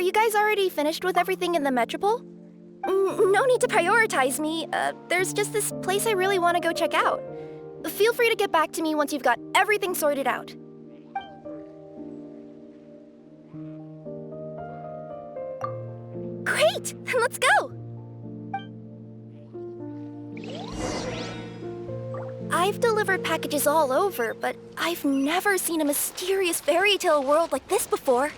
you guys already finished with everything in the Metropole? No need to prioritize me. There's just this place I really want to go check out. Feel free to get back to me once you've got everything sorted out. Great! Then let's go! I've delivered packages all over, but I've never seen a mysterious fairy tale world like this before.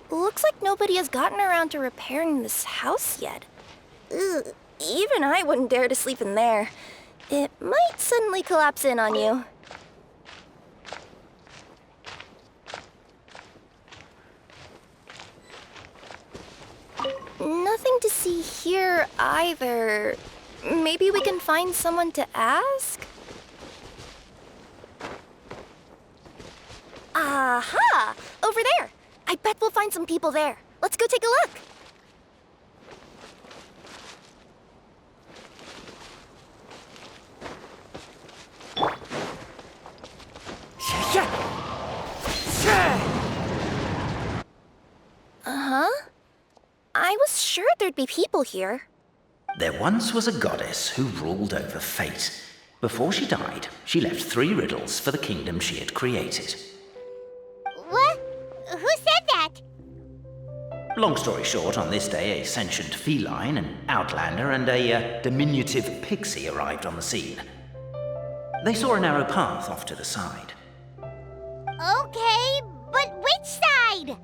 Looks like nobody has gotten around to repairing this house yet. Ugh, even I wouldn't dare to sleep in there. It might suddenly collapse in on you. Nothing to see here either. Maybe we can find someone to ask? Aha! Over there! I bet we'll find some people there. Let's go take a look. Uh-huh. I was sure there'd be people here. There once was a goddess who ruled over fate. Before she died, she left 3 riddles for the kingdom she had created. What? Who said that? Long story short, on this day, a sentient feline, an outlander, and a diminutive pixie arrived on the scene. They saw a narrow path off to the side. Okay, but which side?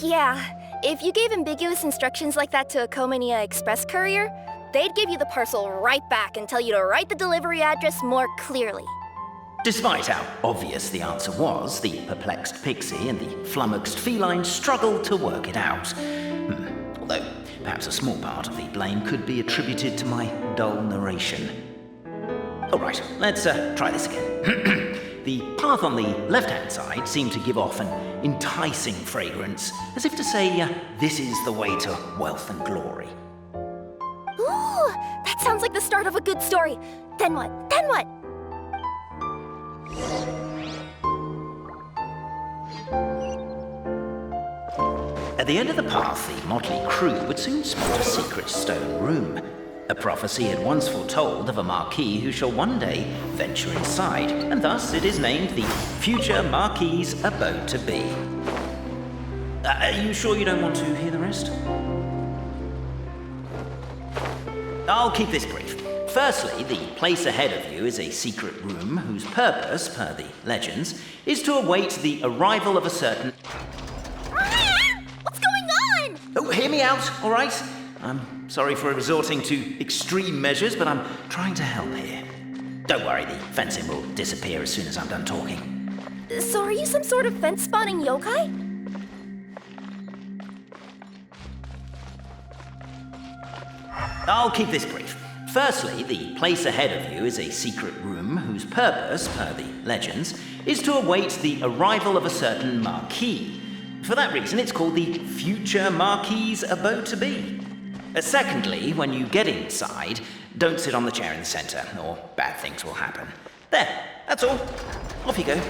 Yeah, if you gave ambiguous instructions like that to a Comania Express courier, they'd give you the parcel right back and tell you to write the delivery address more clearly. Despite how obvious the answer was, the perplexed pixie and the flummoxed feline struggled to work it out. Although, perhaps a small part of the blame could be attributed to my dull narration. All right, let's try this again. The path on the left-hand side seemed to give off an enticing fragrance, as if to say, this is the way to wealth and glory. Ooh, that sounds like the start of a good story. Then what? Then what? At the end of the path, the motley crew would soon spot a secret stone room. A prophecy had once foretold of a marquis who shall one day venture inside, and thus it is named the future marquis's abode to be. Are you sure you don't want to hear the rest? I'll keep this brief. Firstly, the place ahead of you is a secret room whose purpose, per the legends, is to await the arrival of a certain... What's going on? Oh, hear me out, all right? I'm sorry for resorting to extreme measures, but I'm trying to help here. Don't worry, the fencing will disappear as soon as I'm done talking. So are you some sort of fence-spawning yokai? I'll keep this brief. Firstly, the place ahead of you is a secret room whose purpose, per the legends, is to await the arrival of a certain marquis. For that reason, it's called the future marquis's abode to be. Secondly, when you get inside, don't sit on the chair in the center, or bad things will happen. There, that's all. Off you go.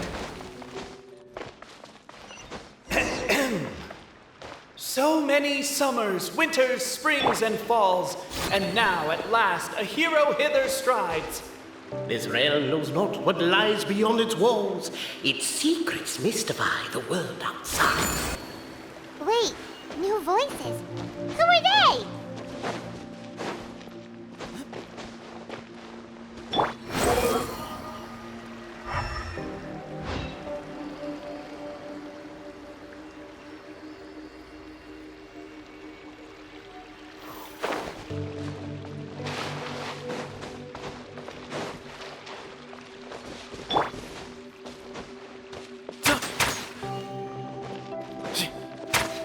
So many summers, winters, springs, and falls, and now at last a hero hither strides. This realm knows not what lies beyond its walls. Its secrets mystify the world outside. Wait, new voices. Who are they?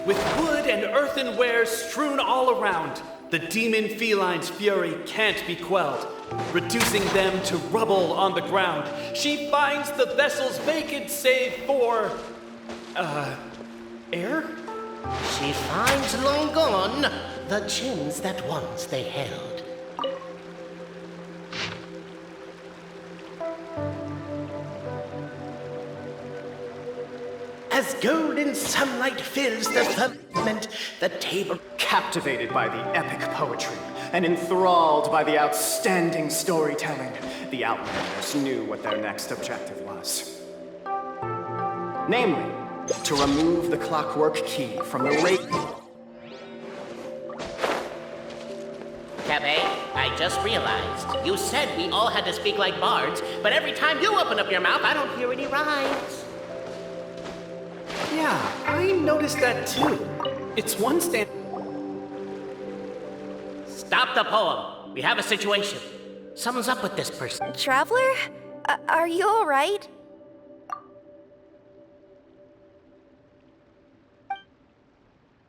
With wood and earthenware strewn all around, the demon feline's fury can't be quelled. Reducing them to rubble on the ground, she finds the vessels vacant save for... air? She finds long gone the gems that once they held. golden sunlight fills the firmament, the table... Captivated by the epic poetry and enthralled by the outstanding storytelling, the Outlanders knew what their next objective was. Namely, to remove the clockwork key from the Cabe, I just realized. You said we all had to speak like bards, but every time you open up your mouth, I don't hear any rhymes. Yeah, I noticed that too. It's one stand. Stop the poem. We have a situation. Something's up with this person. Traveler? Are you alright?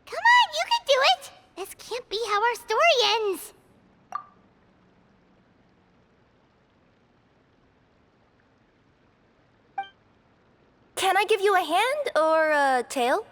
Come on, you can do it! This can't be how our story ends. Can I give you a hand or a tail?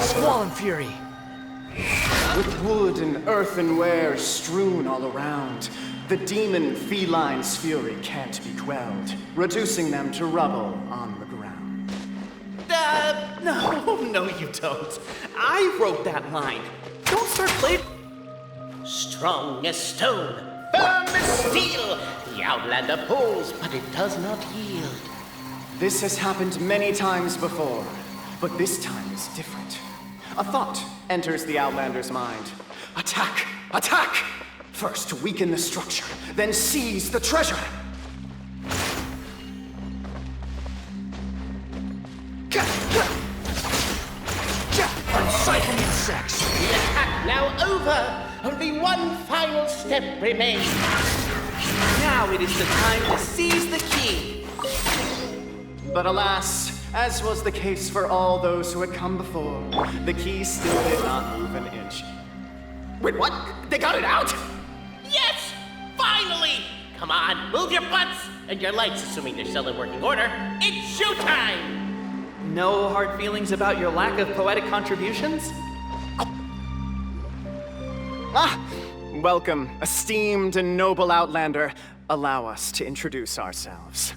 Swollen Fury. With wood and earthenware strewn all around, the demon feline's fury can't be quelled, reducing them to rubble on the ground. No, you don't. I wrote that line. Don't start playing. Strong as stone, firm as steel. The Outlander pulls, but it does not yield. This has happened many times before, but this time is different. A thought enters the Outlander's mind. Attack! Attack! First weaken the structure, then seize the treasure! Unsightly insects. The attack now over. Only one final step remains. Now it is the time to seize the key. But alas, as was the case for all those who had come before, the key still did not move an inch. Wait, what? They got it out? Yes! Finally! Come on, move your butts! And your lights, assuming they're still in working order. It's showtime! No hard feelings about your lack of poetic contributions? Ah! Welcome, esteemed and noble Outlander. Allow us to introduce ourselves.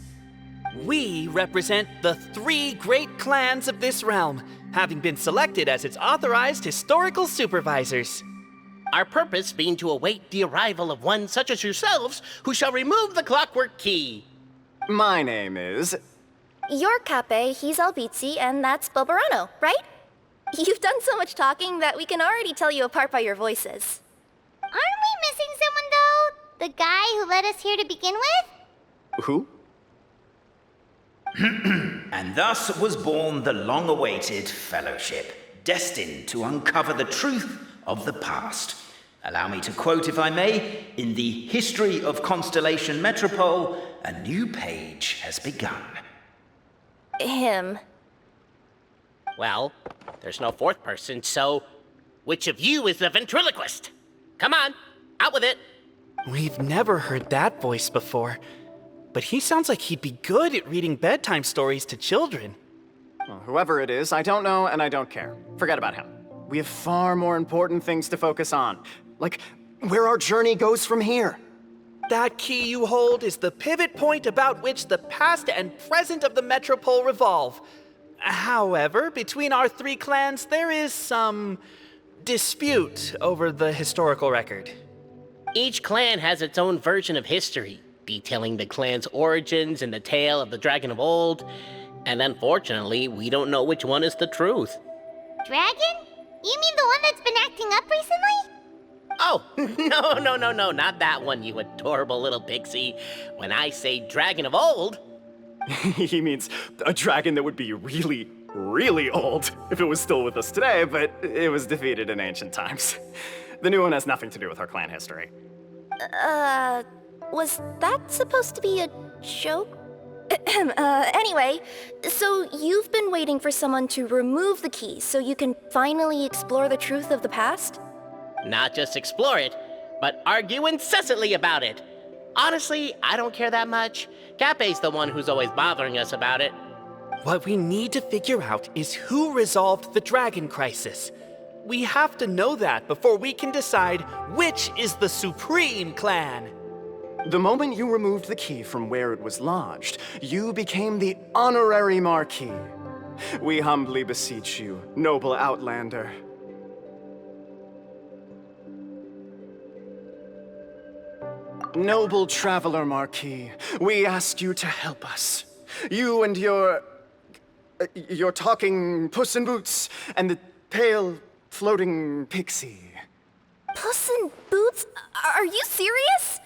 We represent the 3 great clans of this realm, having been selected as its authorized historical supervisors. Our purpose being to await the arrival of one such as yourselves who shall remove the clockwork key. My name is... You're Cape, he's Albizzi, and that's Bobarano, right? You've done so much talking that we can already tell you apart by your voices. Aren't we missing someone, though? The guy who led us here to begin with? Who? And thus was born the long-awaited fellowship, destined to uncover the truth of the past. Allow me to quote, if I may, in the history of Constellation Metropole, a new page has begun. Him. Well, there's no fourth person, so which of you is the ventriloquist? Come on, out with it. We've never heard that voice before, but he sounds like he'd be good at reading bedtime stories to children. Well, whoever it is, I don't know and I don't care. Forget about him. We have far more important things to focus on, like where our journey goes from here. That key you hold is the pivot point about which the past and present of the Metropole revolve. However, between our 3 clans, there is some dispute over the historical record. Each clan has its own version of history, detailing the clan's origins and the tale of the dragon of old, and unfortunately, we don't know which one is the truth. Dragon? You mean the one that's been acting up recently? Oh, no, not that one, you adorable little pixie. When I say dragon of old... He means a dragon that would be really, really old if it was still with us today, but it was defeated in ancient times. The new one has nothing to do with our clan history. Was that supposed to be a joke? Anyway, so you've been waiting for someone to remove the key so you can finally explore the truth of the past? Not just explore it, but argue incessantly about it. Honestly, I don't care that much. Cape's the one who's always bothering us about it. What we need to figure out is who resolved the dragon crisis. We have to know that before we can decide which is the supreme clan. The moment you removed the key from where it was lodged, you became the honorary Marquis. We humbly beseech you, noble Outlander. Noble Traveler Marquis, we ask you to help us. You and your talking Puss in Boots and the pale floating pixie. Puss in Boots? Are you serious?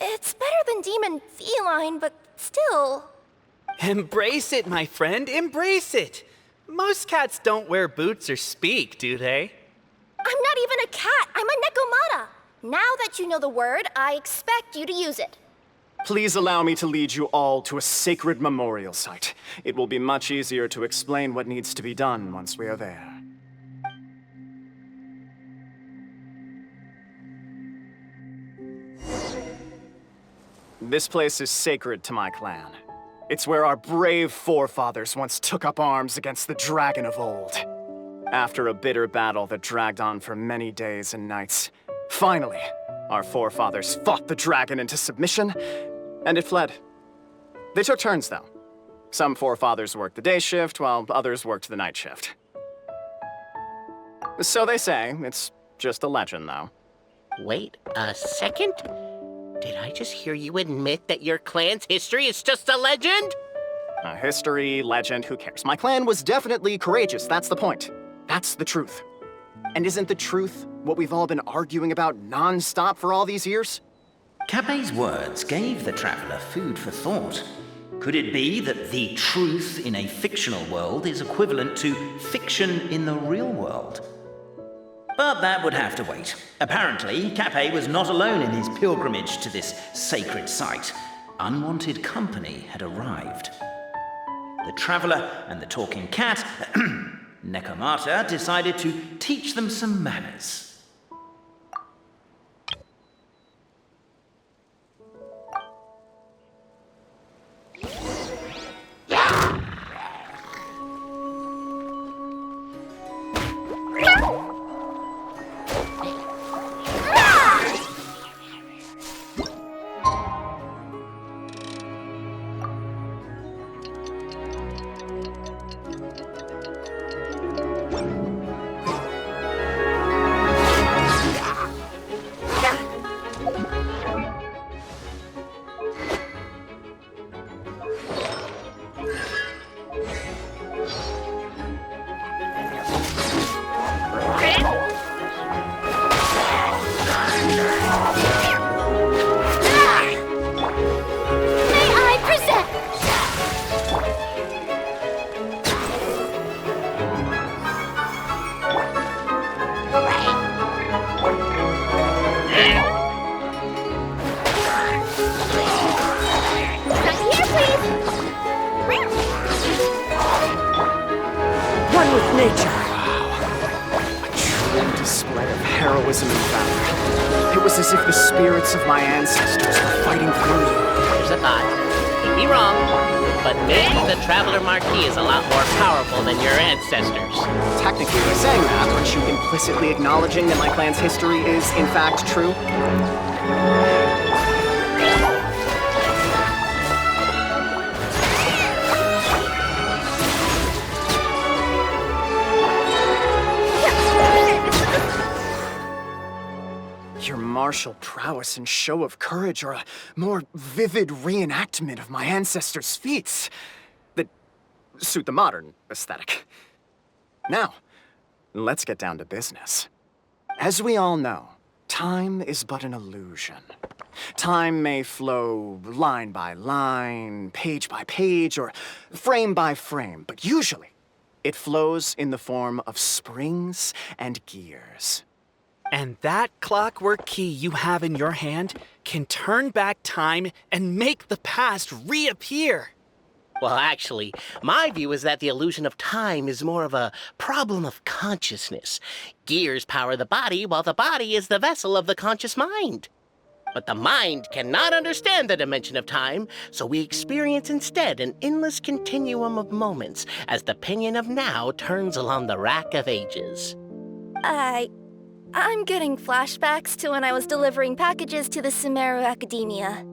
It's better than demon feline, but still. Embrace it, my friend, embrace it. Most cats don't wear boots or speak, do they? I'm not even a cat, I'm a Nekomata. Now that you know the word, I expect you to use it. Please allow me to lead you all to a sacred memorial site. It will be much easier to explain what needs to be done once we are there. This place is sacred to my clan. It's where our brave forefathers once took up arms against the dragon of old. After a bitter battle that dragged on for many days and nights, finally, our forefathers fought the dragon into submission, and it fled. They took turns, though. Some forefathers worked the day shift, while others worked the night shift. So they say. It's just a legend, though. Wait a second? Did I just hear you admit that your clan's history is just a legend? History, legend, who cares? My clan was definitely courageous, that's the point. That's the truth. And isn't the truth what we've all been arguing about non-stop for all these years? Cape's words gave the traveler food for thought. Could it be that the truth in a fictional world is equivalent to fiction in the real world? But that would have to wait. Apparently, Cape was not alone in his pilgrimage to this sacred site. Unwanted company had arrived. The traveler and the talking cat, Nekomata, decided to teach them some manners. Heroism and valor. It was as if the spirits of my ancestors were fighting through you. Here's a thought. You'd be wrong, but maybe the Traveler Marquis is a lot more powerful than your ancestors. Technically, by saying that, aren't you implicitly acknowledging that my clan's history is, in fact, true? Your martial prowess and show of courage are a more vivid reenactment of my ancestors' feats that suit the modern aesthetic. Now, let's get down to business. As we all know, time is but an illusion. Time may flow line by line, page by page, or frame by frame, but usually it flows in the form of springs and gears. And that clockwork key you have in your hand can turn back time and make the past reappear. Well, actually, my view is that the illusion of time is more of a problem of consciousness. Gears power the body, while the body is the vessel of the conscious mind. But the mind cannot understand the dimension of time, so we experience instead an endless continuum of moments as the pinion of now turns along the rack of ages. I'm getting flashbacks to when I was delivering packages to the Sumeru Academia.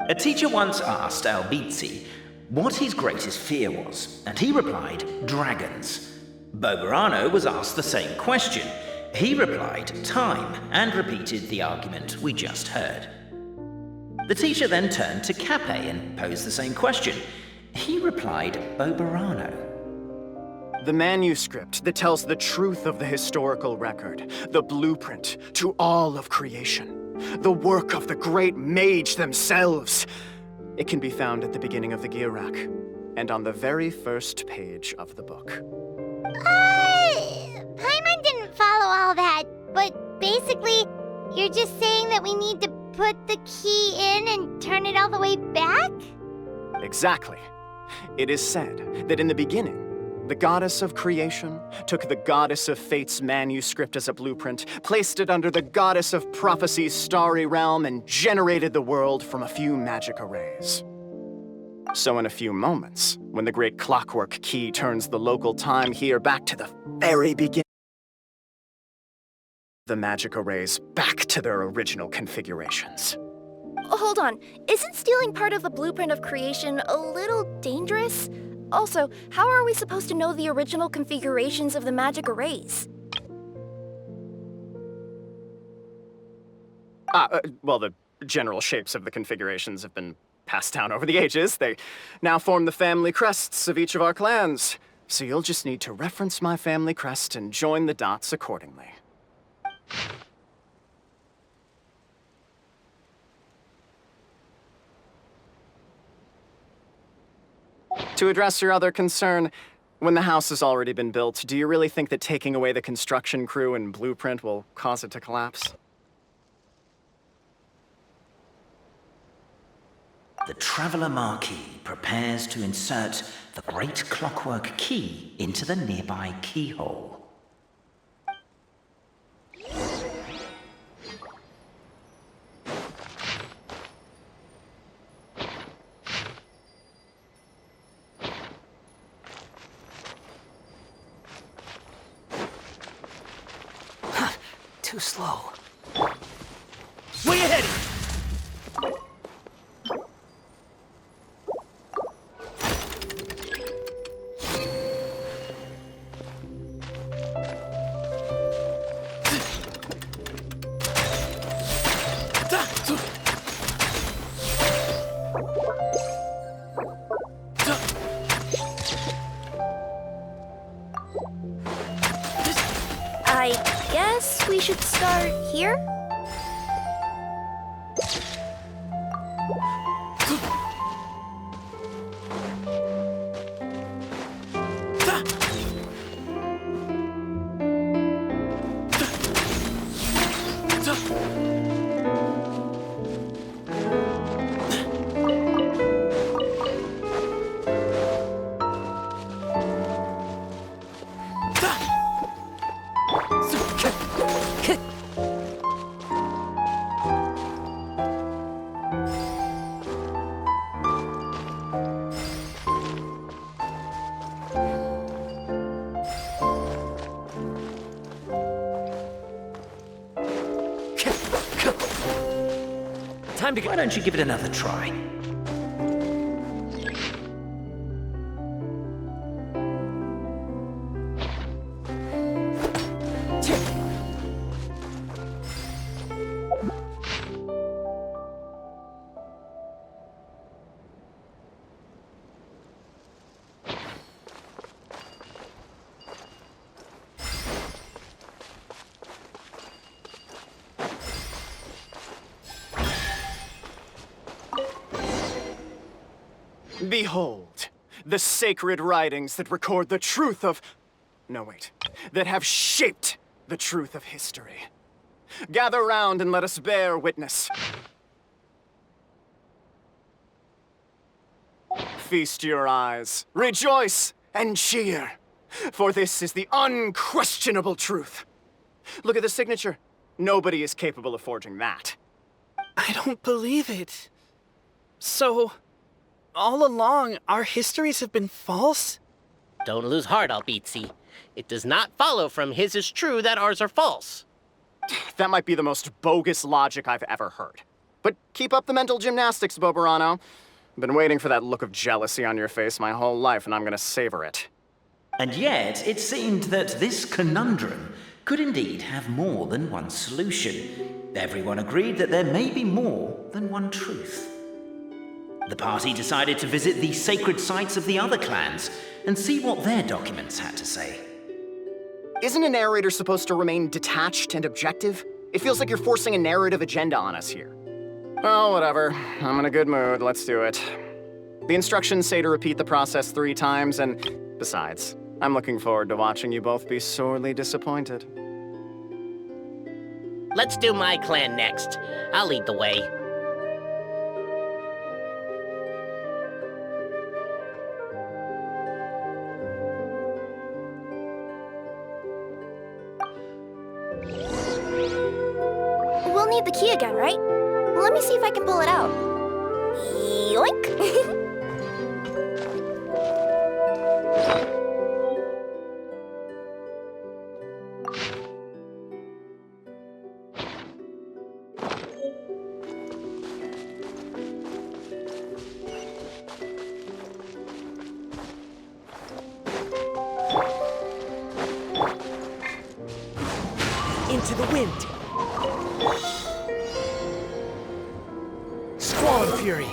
A teacher once asked Albizzi what his greatest fear was, and he replied, dragons. Boberano was asked the same question. He replied, time, and repeated the argument we just heard. The teacher then turned to Cape and posed the same question. He replied, Boberano. The manuscript that tells the truth of the historical record, the blueprint to all of creation, the work of the great mage themselves. It can be found at the beginning of the KIRARA, and on the very first page of the book. Paimon didn't follow all that, but basically, you're just saying that we need to put the key in and turn it all the way back? Exactly. It is said that in the beginning, the goddess of creation took the goddess of fate's manuscript as a blueprint, placed it under the goddess of prophecy's starry realm, and generated the world from a few magic arrays. So in a few moments, when the great clockwork key turns the local time here back to the very beginning, the magic arrays back to their original configurations. Hold on, isn't stealing part of the blueprint of creation a little dangerous? Also, how are we supposed to know the original configurations of the magic arrays? Well, the general shapes of the configurations have been passed down over the ages. They now form the family crests of each of our clans. So you'll just need to reference my family crest and join the dots accordingly. To address your other concern, when the house has already been built, do you really think that taking away the construction crew and blueprint will cause it to collapse? The Traveler Marquis prepares to insert the great clockwork key into the nearby keyhole. Too slow. Way ahead! I guess we should start here? Time to go. Why don't you give it another try? Behold, the sacred writings that record the truth of... No, wait. That have shaped the truth of history. Gather round and let us bear witness. Feast your eyes, rejoice, and cheer, for this is the unquestionable truth. Look at the signature. Nobody is capable of forging that. I don't believe it. So, all along, our histories have been false? Don't lose heart, Albizzi. It does not follow from his is true that ours are false. That might be the most bogus logic I've ever heard. But keep up the mental gymnastics, Boberano. I've been waiting for that look of jealousy on your face my whole life, and I'm gonna savor it. And yet, it seemed that this conundrum could indeed have more than one solution. Everyone agreed that there may be more than one truth. The party decided to visit the sacred sites of the other clans and see what their documents had to say. Isn't a narrator supposed to remain detached and objective? It feels like you're forcing a narrative agenda on us here. Oh, whatever. I'm in a good mood. Let's do it. The instructions say to repeat the process 3 times, and besides, I'm looking forward to watching you both be sorely disappointed. Let's do my clan next. I'll lead the way. We'll need the key again, right? Let me see if I can pull it out. Yoink! Into the wind. Squall and Fury.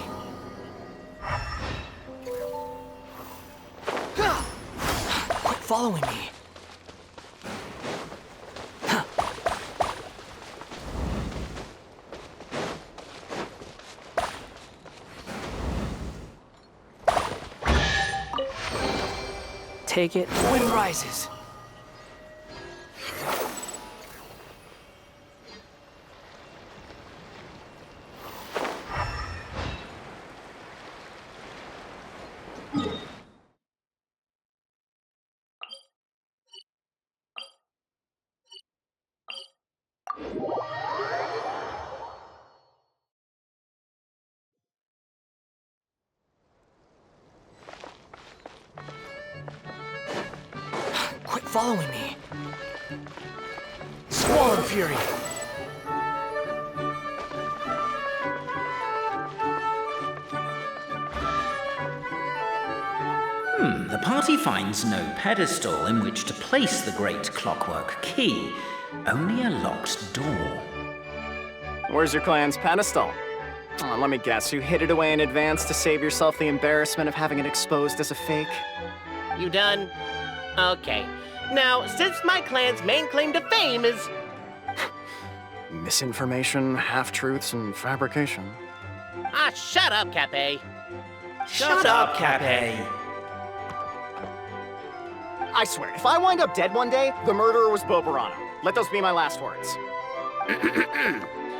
Quit following me. Take it. Wind rises. Quit following me. Squall and Fury. The party finds no pedestal in which to place the great clockwork key, only a locked door. Where's your clan's pedestal? Oh, let me guess, you hid it away in advance to save yourself the embarrassment of having it exposed as a fake? You done? Okay. Now, since my clan's main claim to fame is... Misinformation, half-truths, and fabrication. Ah, shut up, Cape. Shut up, Cape. I swear, if I wind up dead one day, the murderer was Boberano. Let those be my last words.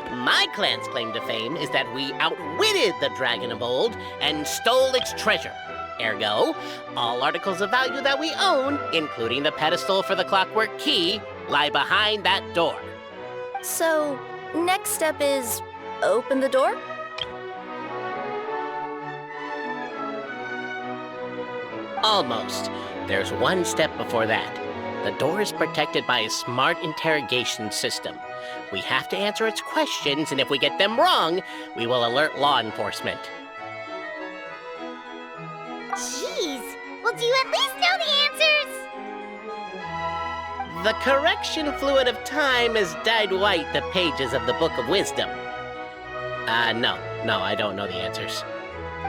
My clan's claim to fame is that we outwitted the Dragon of Old and stole its treasure. Ergo, all articles of value that we own, including the pedestal for the clockwork key, lie behind that door. So, next step is open the door? Almost. There's one step before that. The door is protected by a smart interrogation system. We have to answer its questions, and if we get them wrong, we will alert law enforcement. Jeez. Well, do you at least know the answers? The correction fluid of time has dyed white the pages of the Book of Wisdom. No, I don't know the answers.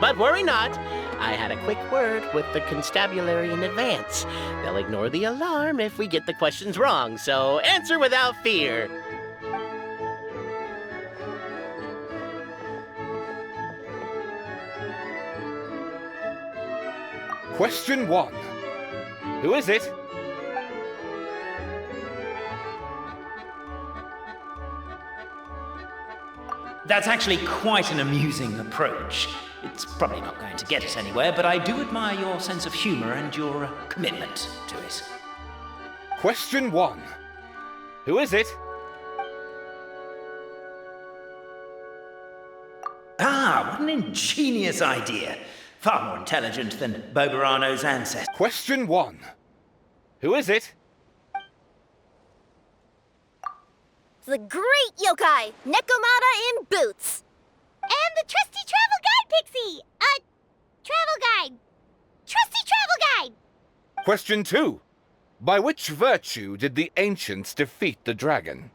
But worry not. I had a quick word with the constabulary in advance. They'll ignore the alarm if we get the questions wrong, so answer without fear. Question 1. Who is it? That's actually quite an amusing approach. It's probably not going to get us anywhere, but I do admire your sense of humor and your commitment to it. Question 1. Who is it? Ah, what an ingenious idea. Far more intelligent than Bobarano's ancestors. Question 1. Who is it? The great yokai, Nekomata in boots. And the trusty travel guide, Pixie! Travel guide! Trusty travel guide! Question 2. By which virtue did the ancients defeat the dragon?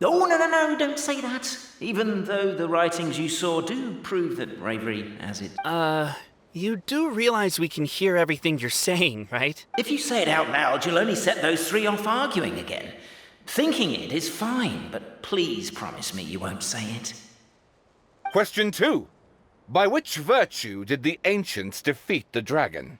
Oh, no, don't say that. Even though the writings you saw do prove that bravery as it... You do realize we can hear everything you're saying, right? If you say it out loud, you'll only set those three off arguing again. Thinking it is fine, but please promise me you won't say it. Question 2. By which virtue did the ancients defeat the dragon?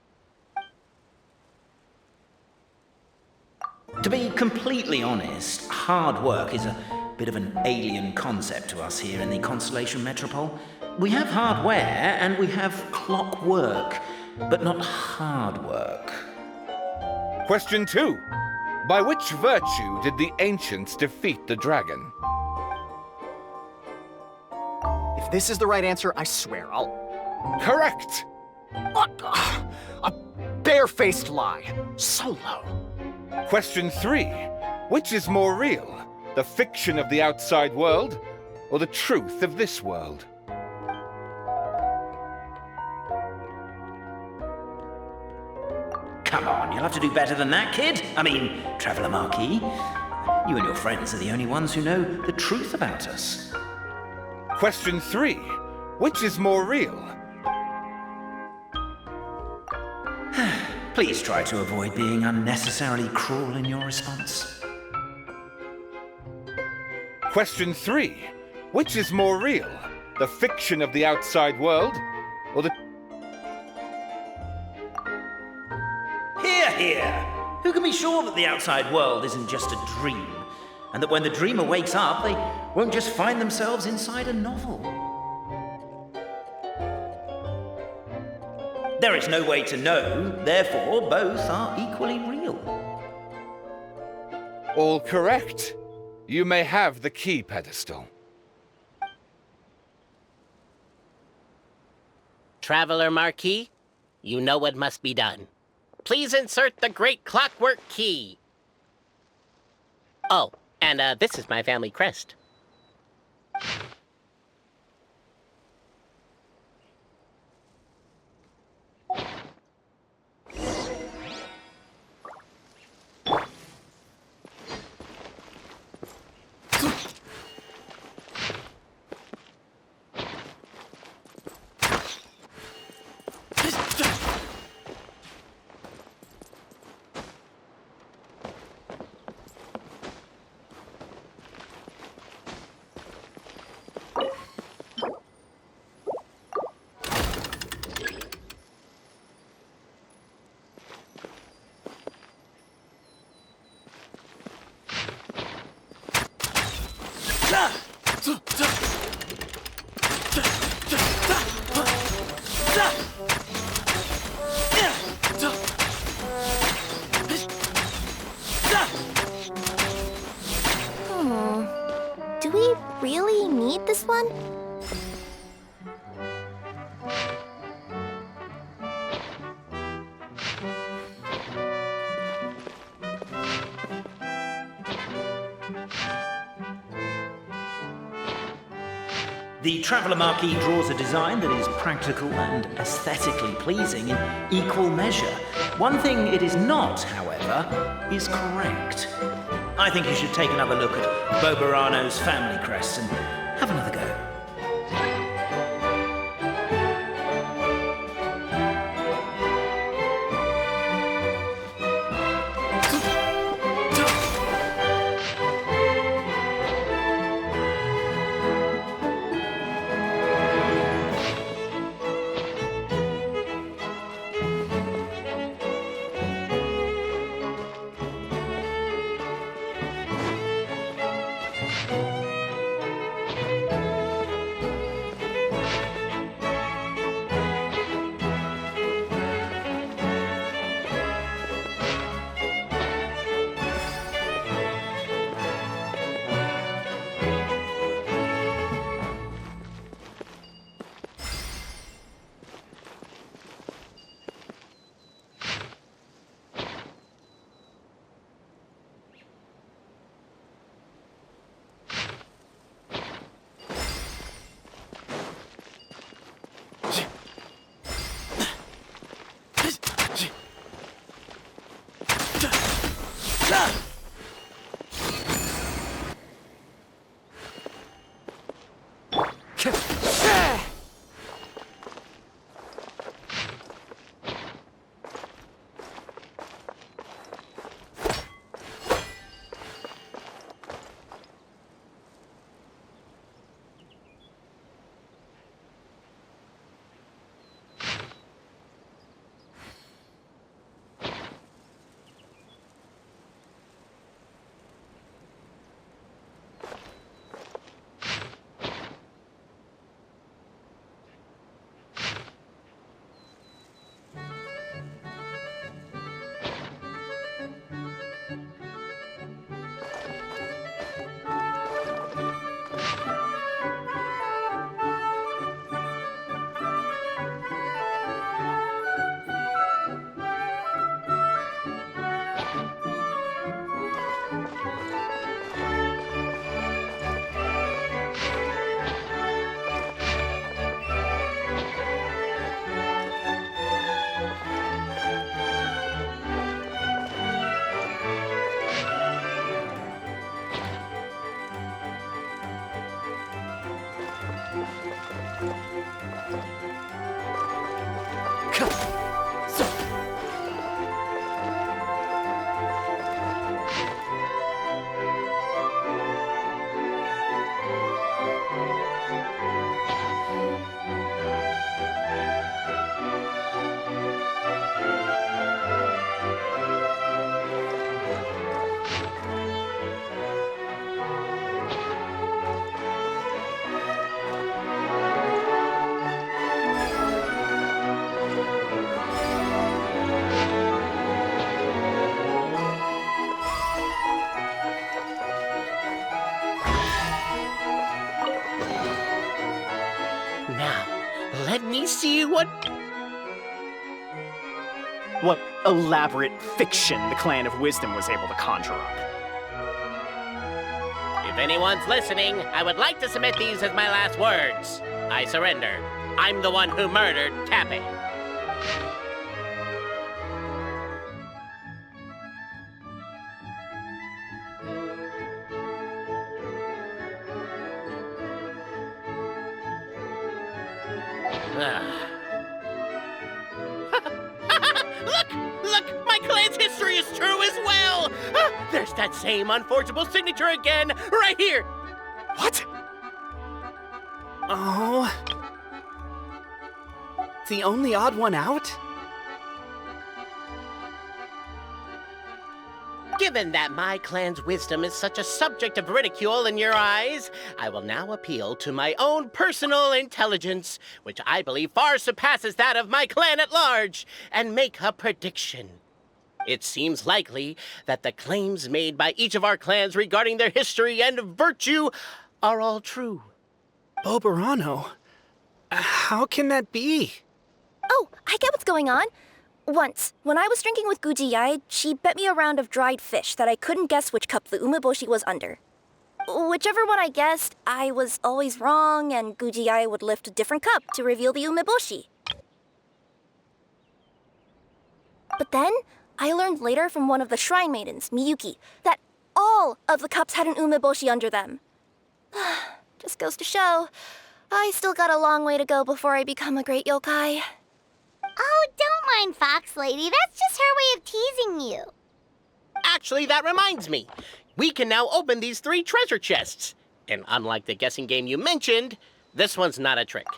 To be completely honest, hard work is a bit of an alien concept to us here in the Constellation Metropole. We have hardware and we have clockwork, but not hard work. Question 2. By which virtue did the ancients defeat the dragon? If this is the right answer, I swear I'll... Correct! A barefaced lie. So low. Question 3. Which is more real? The fiction of the outside world, or the truth of this world? Come on, you'll have to do better than that, kid. I mean, Traveller Marquis. You and your friends are the only ones who know the truth about us. Question 3. Which is more real? Please try to avoid being unnecessarily cruel in your response. Question 3. Which is more real? The fiction of the outside world, or the... Here! Who can be sure that the outside world isn't just a dream? And that when the dreamer wakes up, they won't just find themselves inside a novel? There is no way to know, therefore both are equally real. All correct. You may have the key pedestal. Traveler Marquis, you know what must be done. Please insert the great clockwork key. Oh, and this is my family crest. Do we really need this one? The Traveller Marquis draws a design that is practical and aesthetically pleasing in equal measure. One thing it is not, however, is correct. I think you should take another look at Bobarano's family crest and have another go. Let me see what elaborate fiction the Clan of Wisdom was able to conjure up. If anyone's listening, I would like to submit these as my last words. I surrender. I'm the one who murdered Tappy. Look! My clan's history is true as well! There's that same unforgeable signature again, right here! What? Oh. The only odd one out? Given that my clan's wisdom is such a subject of ridicule in your eyes, I will now appeal to my own personal intelligence, which I believe far surpasses that of my clan at large, and make a prediction. It seems likely that the claims made by each of our clans regarding their history and virtue are all true. Boberano? How can that be? Oh, I get what's going on. Once, when I was drinking with Gujiyai, she bet me a round of dried fish that I couldn't guess which cup the umeboshi was under. Whichever one I guessed, I was always wrong, and Gujiyai would lift a different cup to reveal the umeboshi. But then, I learned later from one of the shrine maidens, Miyuki, that all of the cups had an umeboshi under them. Just goes to show, I still got a long way to go before I become a great yokai. Oh, don't mind Fox Lady. That's just her way of teasing you. Actually, that reminds me. We can now open these 3 treasure chests. And unlike the guessing game you mentioned, this one's not a trick.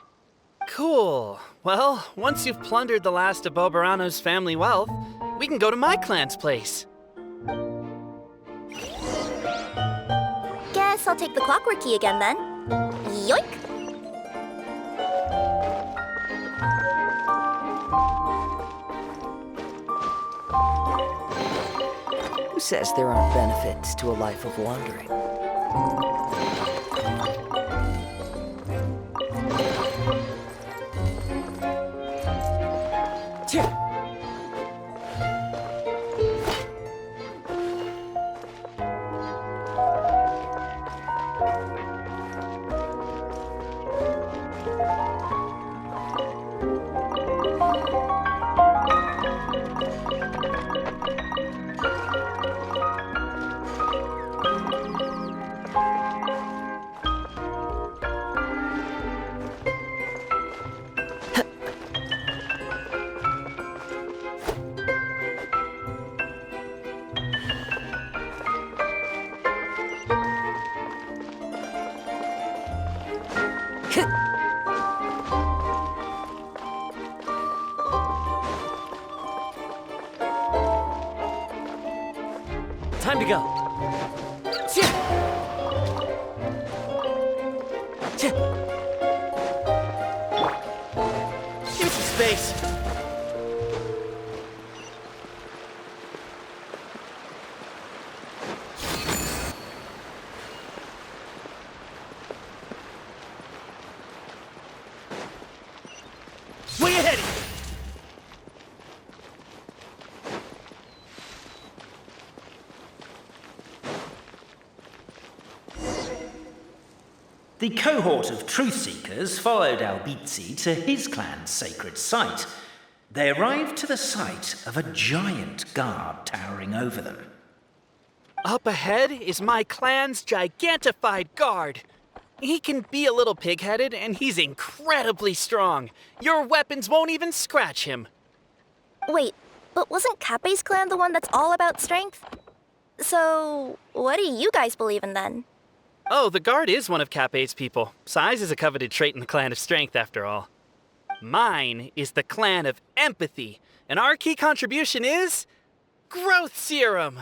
Cool. Well, once you've plundered the last of Boberano's family wealth, we can go to my clan's place. Guess guess I'll take the clockwork key again then. Yoink! Who says there aren't benefits to a life of wandering? Time to go. Give me some space. Where you heading? The cohort of truth seekers followed Albizzi to his clan's sacred site. They arrived to the site of a giant guard towering over them. Up ahead is my clan's gigantified guard. He can be a little pig-headed, and he's incredibly strong. Your weapons won't even scratch him. Wait, but wasn't Kappei's clan the one that's all about strength? So, what do you guys believe in then? Oh, the guard is one of Kappei's people. Size is a coveted trait in the clan of strength, after all. Mine is the clan of empathy, and our key contribution is growth serum.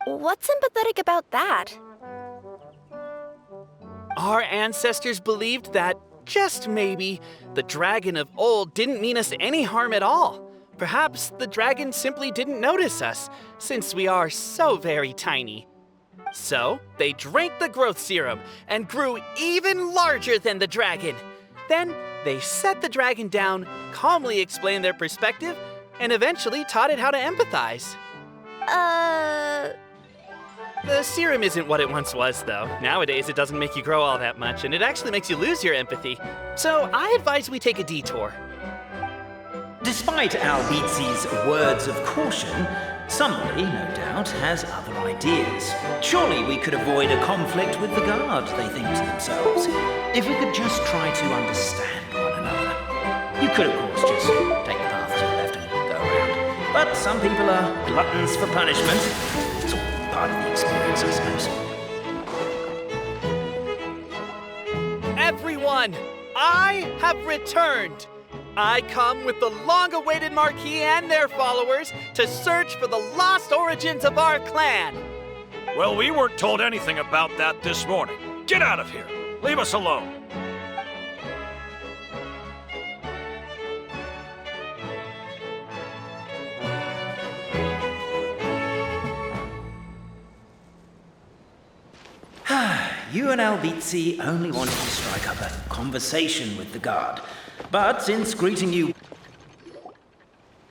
What's empathetic about that? Our ancestors believed that, just maybe, the dragon of old didn't mean us any harm at all. Perhaps the dragon simply didn't notice us, since we are so very tiny. So, they drank the growth serum and grew even larger than the dragon. Then, they set the dragon down, calmly explained their perspective, and eventually taught it how to empathize. The serum isn't what it once was, though. Nowadays, it doesn't make you grow all that much, and it actually makes you lose your empathy. So, I advise we take a detour. Despite Albizzi's words of caution, somebody, no doubt, has other ideas. Surely we could avoid a conflict with the guard, they think to themselves, if we could just try to understand one another. You could, of course, just take the path to the left and go around. But some people are gluttons for punishment. It's all part of the experience, I suppose. Everyone, I have returned. I come with the long-awaited Marquis and their followers to search for the lost origins of our clan. Well, we weren't told anything about that this morning. Get out of here. Leave us alone. You and Albizzi only wanted to strike up a conversation with the guard. But since greeting you...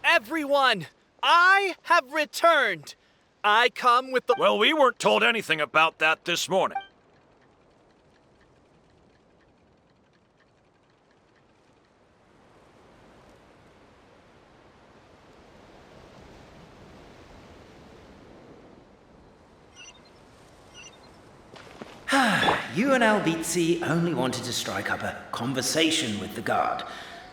Everyone, I have returned. I come with the... Well, we weren't told anything about that this morning. You and Albizzi only wanted to strike up a conversation with the guard.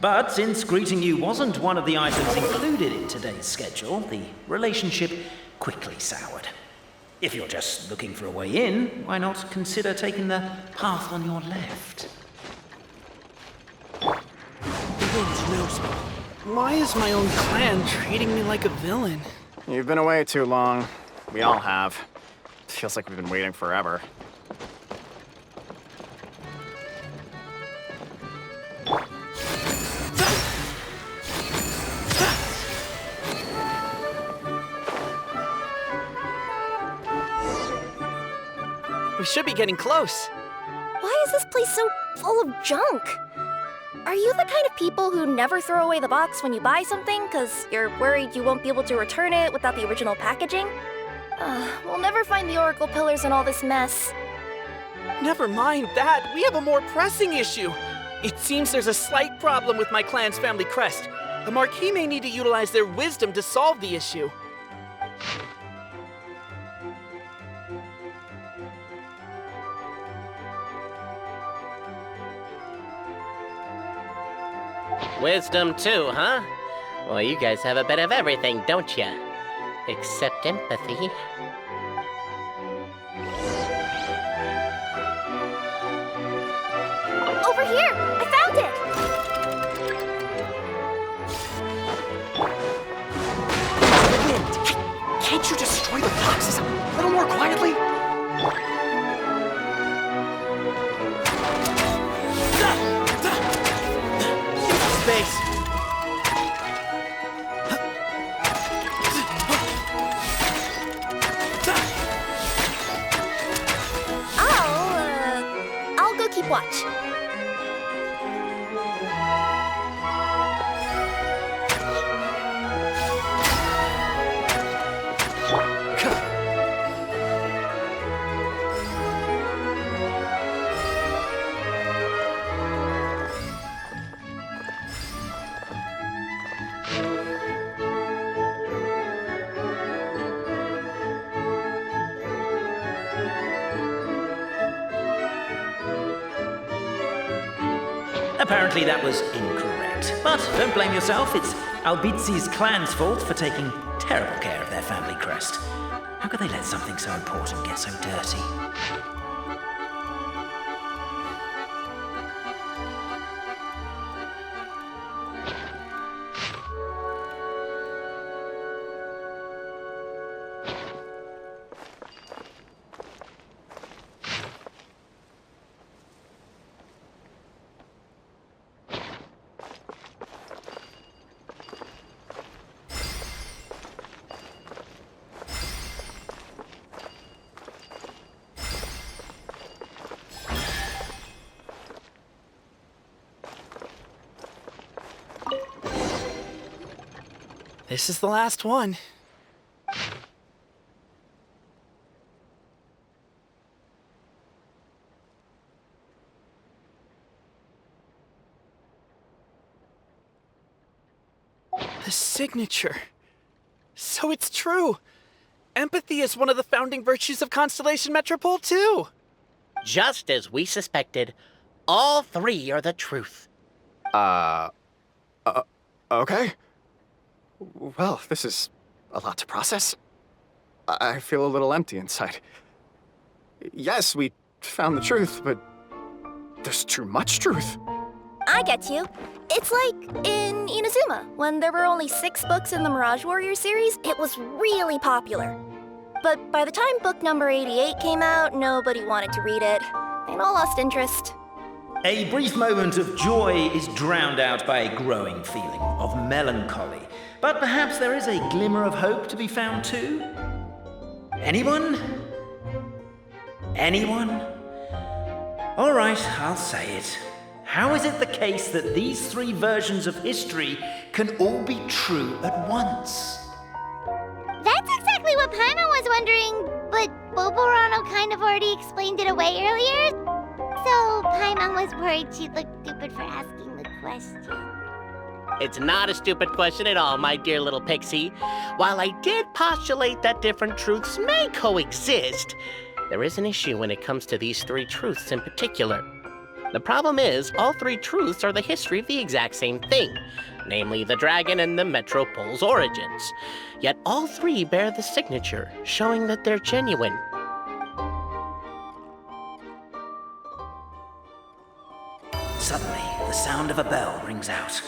But since greeting you wasn't one of the items included in today's schedule, the relationship quickly soured. If you're just looking for a way in, why not consider taking the path on your left? Why is my own clan treating me like a villain? You've been away too long. We all have. Feels like we've been waiting forever. We should be getting close. Why is this place so full of junk? Are you the kind of people who never throw away the box when you buy something because you're worried you won't be able to return it without the original packaging? We'll never find the Oracle Pillars in all this mess. Never mind that. We have a more pressing issue. It seems there's a slight problem with my clan's family crest. The Marquis may need to utilize their wisdom to solve the issue. Wisdom too, huh? Well, you guys have a bit of everything, don't ya? Except empathy. Over here! I found it! Wind, can't you destroy the boxes a little more quietly? Space. I'll go keep watch. Apparently that was incorrect. But don't blame yourself, it's Albizi's clan's fault for taking terrible care of their family crest. How could they let something so important get so dirty? This is the last one. The signature. So it's true. Empathy is one of the founding virtues of Constellation Metropole, too. Just as we suspected, all three are the truth. Okay. Well, this is a lot to process. I feel a little empty inside. Yes, we found the truth, but there's too much truth. I get you. It's like in Inazuma, when there were only 6 books in the Mirage Warrior series, it was really popular. But by the time book number 88 came out, nobody wanted to read it. They all lost interest. A brief moment of joy is drowned out by a growing feeling of melancholy. But perhaps there is a glimmer of hope to be found too? Anyone? Anyone? All right, I'll say it. How is it the case that these 3 versions of history can all be true at once? That's exactly what Paimon was wondering, but Boborano kind of already explained it away earlier. So Paimon was worried she'd look stupid for asking the question. It's not a stupid question at all, my dear little pixie. While I did postulate that different truths may coexist, there is an issue when it comes to these 3 truths in particular. The problem is, all 3 truths are the history of the exact same thing, namely the dragon and the Metropole's origins. Yet all 3 bear the signature, showing that they're genuine. Suddenly, the sound of a bell rings out.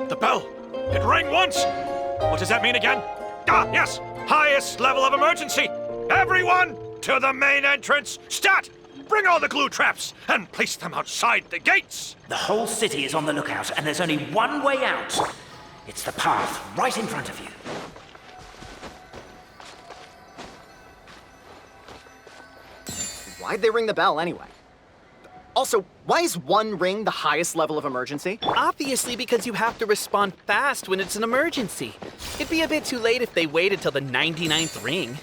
The bell! It rang once! What does that mean again? Ah, yes! Highest level of emergency! Everyone, to the main entrance! Stat! Bring all the glue traps and place them outside the gates! The whole city is on the lookout, and there's only one way out. It's the path right in front of you. Why'd they ring the bell anyway? Also, why is 1 ring the highest level of emergency? Obviously because you have to respond fast when it's an emergency. It'd be a bit too late if they waited till the 99th ring.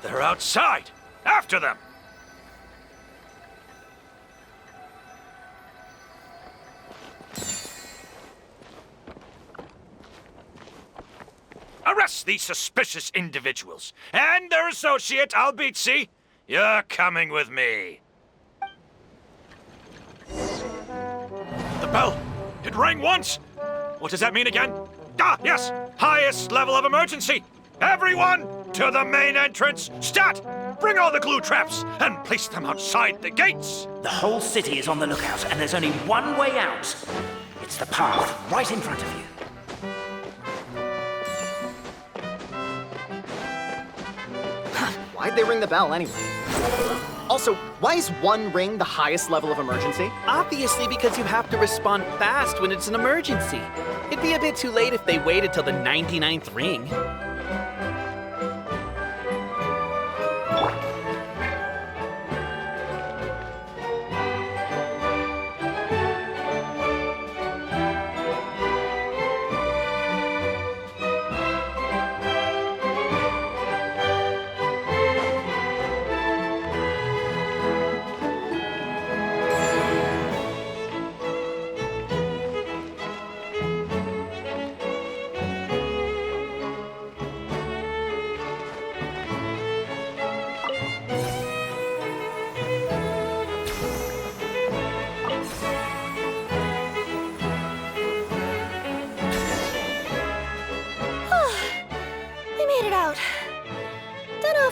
They're outside! After them! Arrest these suspicious individuals and their associate, Albizzi. You're coming with me. The bell! It rang once! What does that mean again? Ah, yes! Highest level of emergency! Everyone, to the main entrance! Stat! Bring all the glue traps and place them outside the gates! The whole city is on the lookout, and there's only one way out. It's the path right in front of you. Why'd they ring the bell anyway? Also, why is 1 ring the highest level of emergency? Obviously because you have to respond fast when it's an emergency. It'd be a bit too late if they waited till the 99th ring.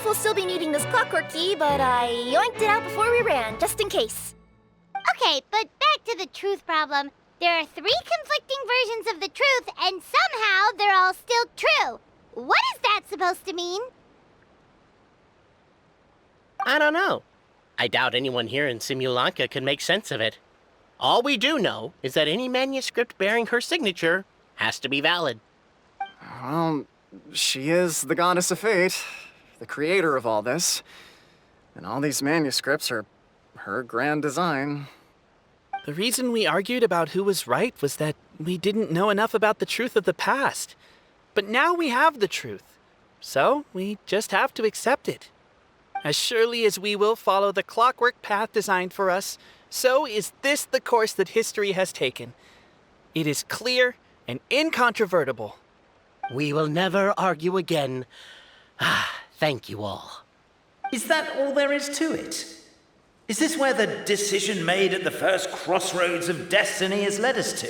We'll still be needing this clockwork key, but I yoinked it out before we ran, just in case. Okay, but back to the truth problem. There are 3 conflicting versions of the truth, and somehow they're all still true. What is that supposed to mean? I don't know. I doubt anyone here in Simulanka can make sense of it. All we do know is that any manuscript bearing her signature has to be valid. Well, she is the goddess of fate, the creator of all this. And all these manuscripts are her grand design. The reason we argued about who was right was that we didn't know enough about the truth of the past. But now we have the truth. So we just have to accept it. As surely as we will follow the clockwork path designed for us, so is this the course that history has taken. It is clear and incontrovertible. We will never argue again. Thank you all. Is that all there is to it? Is this where the decision made at the first crossroads of destiny has led us to?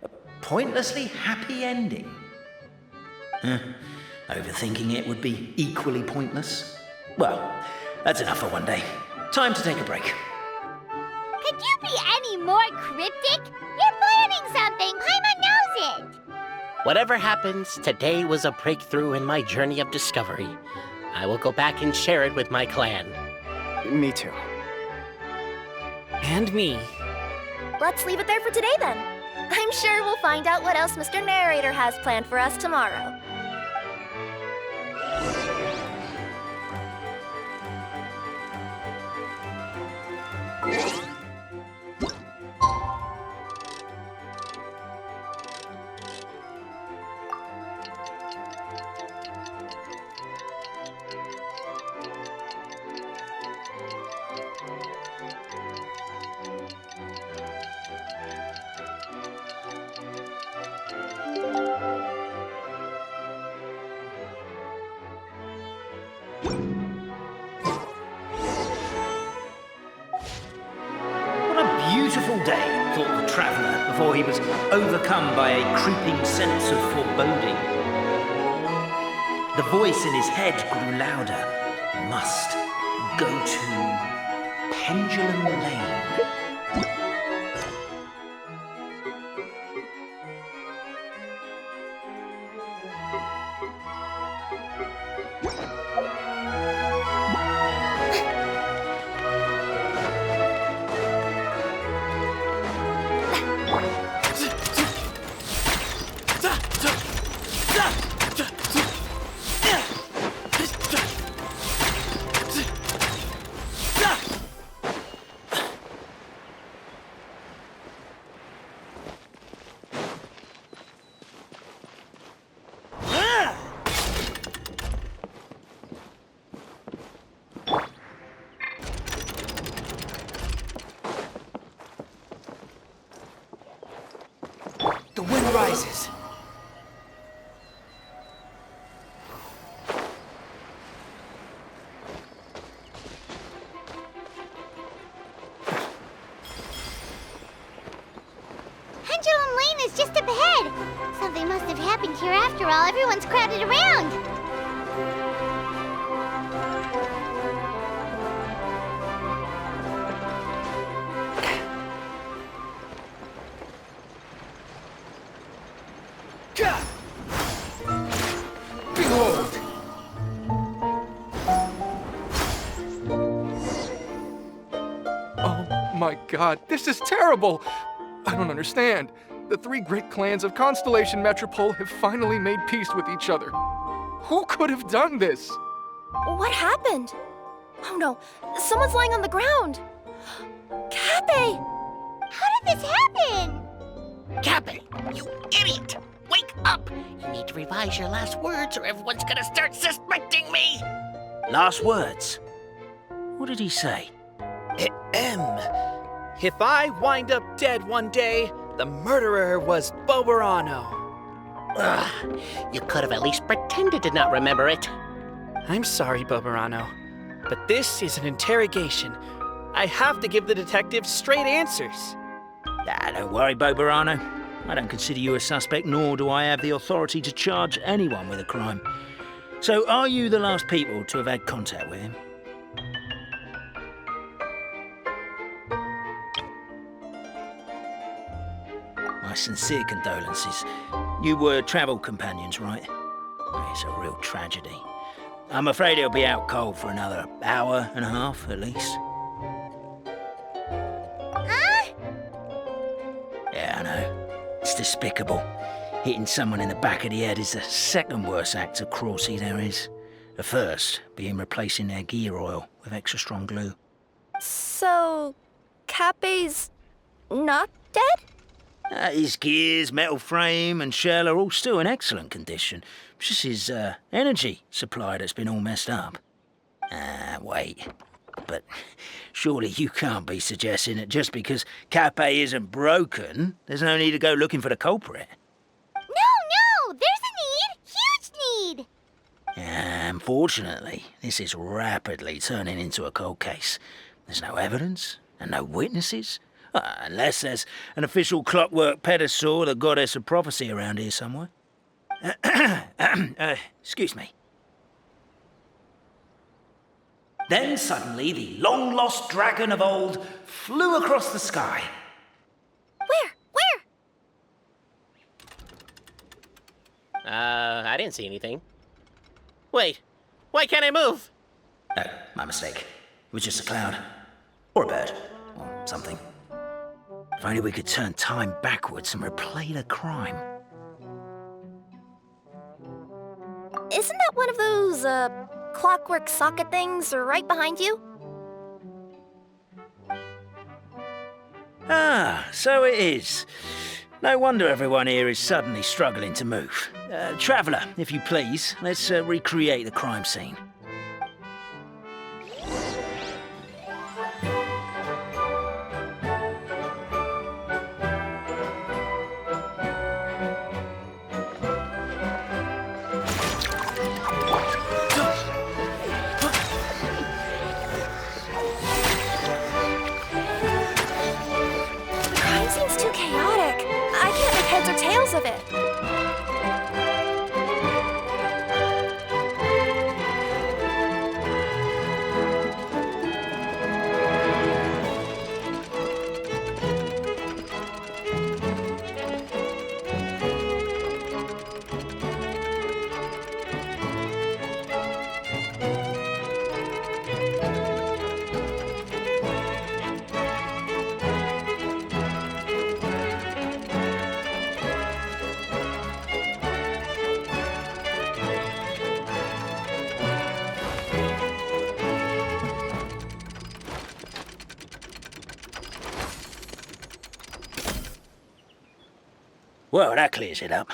A pointlessly happy ending? Overthinking it would be equally pointless. Well, that's enough for one day. Time to take a break. Could you be any more cryptic? You're planning something. Paimon knows it. Whatever happens, today was a breakthrough in my journey of discovery. I will go back and share it with my clan. Me too. And me. Let's leave it there for today then. I'm sure we'll find out what else Mr. Narrator has planned for us tomorrow. Beautiful day, thought the traveller, before he was overcome by a creeping sense of foreboding. The voice in his head grew louder. Must go to Pendulum Lane. Jesus. Pendulum Lane is just up ahead. Something must have happened here after all. Everyone's crowded around. Behold! Oh my god, this is terrible! I don't understand. The three great clans of Constellation Metropole have finally made peace with each other. Who could have done this? What happened? Oh no, someone's lying on the ground. Cappe! How did this happen? Cappe, you idiot! Wake up! You need to revise your last words or everyone's gonna start suspecting me! Last words? What did he say? If I wind up dead one day, the murderer was Boberano. Ugh, you could have at least pretended to not remember it. I'm sorry, Boberano, but this is an interrogation. I have to give the detective straight answers. Don't worry, Boberano. I don't consider you a suspect, nor do I have the authority to charge anyone with a crime. So, are you the last people to have had contact with him? My sincere condolences. You were travel companions, right? It's a real tragedy. I'm afraid he'll be out cold for another hour and a half, at least. Huh? Yeah, I know. It's despicable. Hitting someone in the back of the head is the second worst act of cruelty there is. The first being replacing their gear oil with extra strong glue. So, Cappe's not dead? His gears, metal frame and shell are all still in excellent condition. It's just his energy supply that's been all messed up. Wait. But surely you can't be suggesting that just because Cappe isn't broken, there's no need to go looking for the culprit. No, there's a need. Huge need. Unfortunately, this is rapidly turning into a cold case. There's no evidence and no witnesses. Unless there's an official clockwork pedestal or the goddess of prophecy around here somewhere. Excuse me. Then suddenly the long-lost dragon of old flew across the sky. Where? I didn't see anything. Wait, why can't I move? No, my mistake. It was just a cloud. Or a bird. Or something. If only we could turn time backwards and replay the crime. Isn't that one of those, clockwork socket things right behind you? So it is. No wonder everyone here is suddenly struggling to move. Traveller, if you please, let's recreate the crime scene. Of it. Well, that clears it up.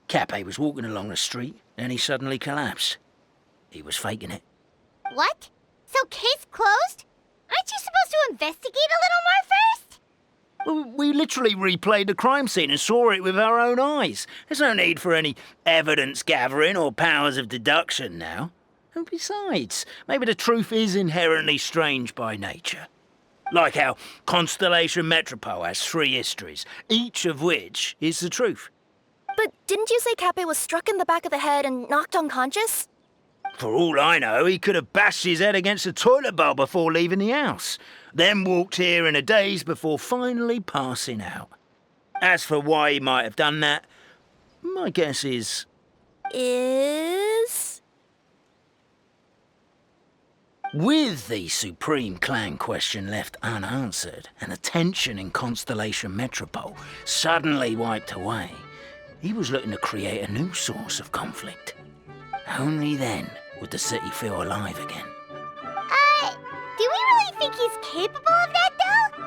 Cappe was walking along the street, and he suddenly collapsed. He was faking it. What? So case closed? Aren't you supposed to investigate a little more first? We literally replayed the crime scene and saw it with our own eyes. There's no need for any evidence gathering or powers of deduction now. And besides, maybe the truth is inherently strange by nature. Like how Constellation Metropole has 3 histories, each of which is the truth. But didn't you say Cappe was struck in the back of the head and knocked unconscious? For all I know, he could have bashed his head against a toilet bowl before leaving the house, then walked here in a daze before finally passing out. As for why he might have done that, my guess is... With the Supreme Clan question left unanswered and the tension in Constellation Metropole suddenly wiped away, he was looking to create a new source of conflict. Only then would the city feel alive again. Do we really think he's capable of that, though?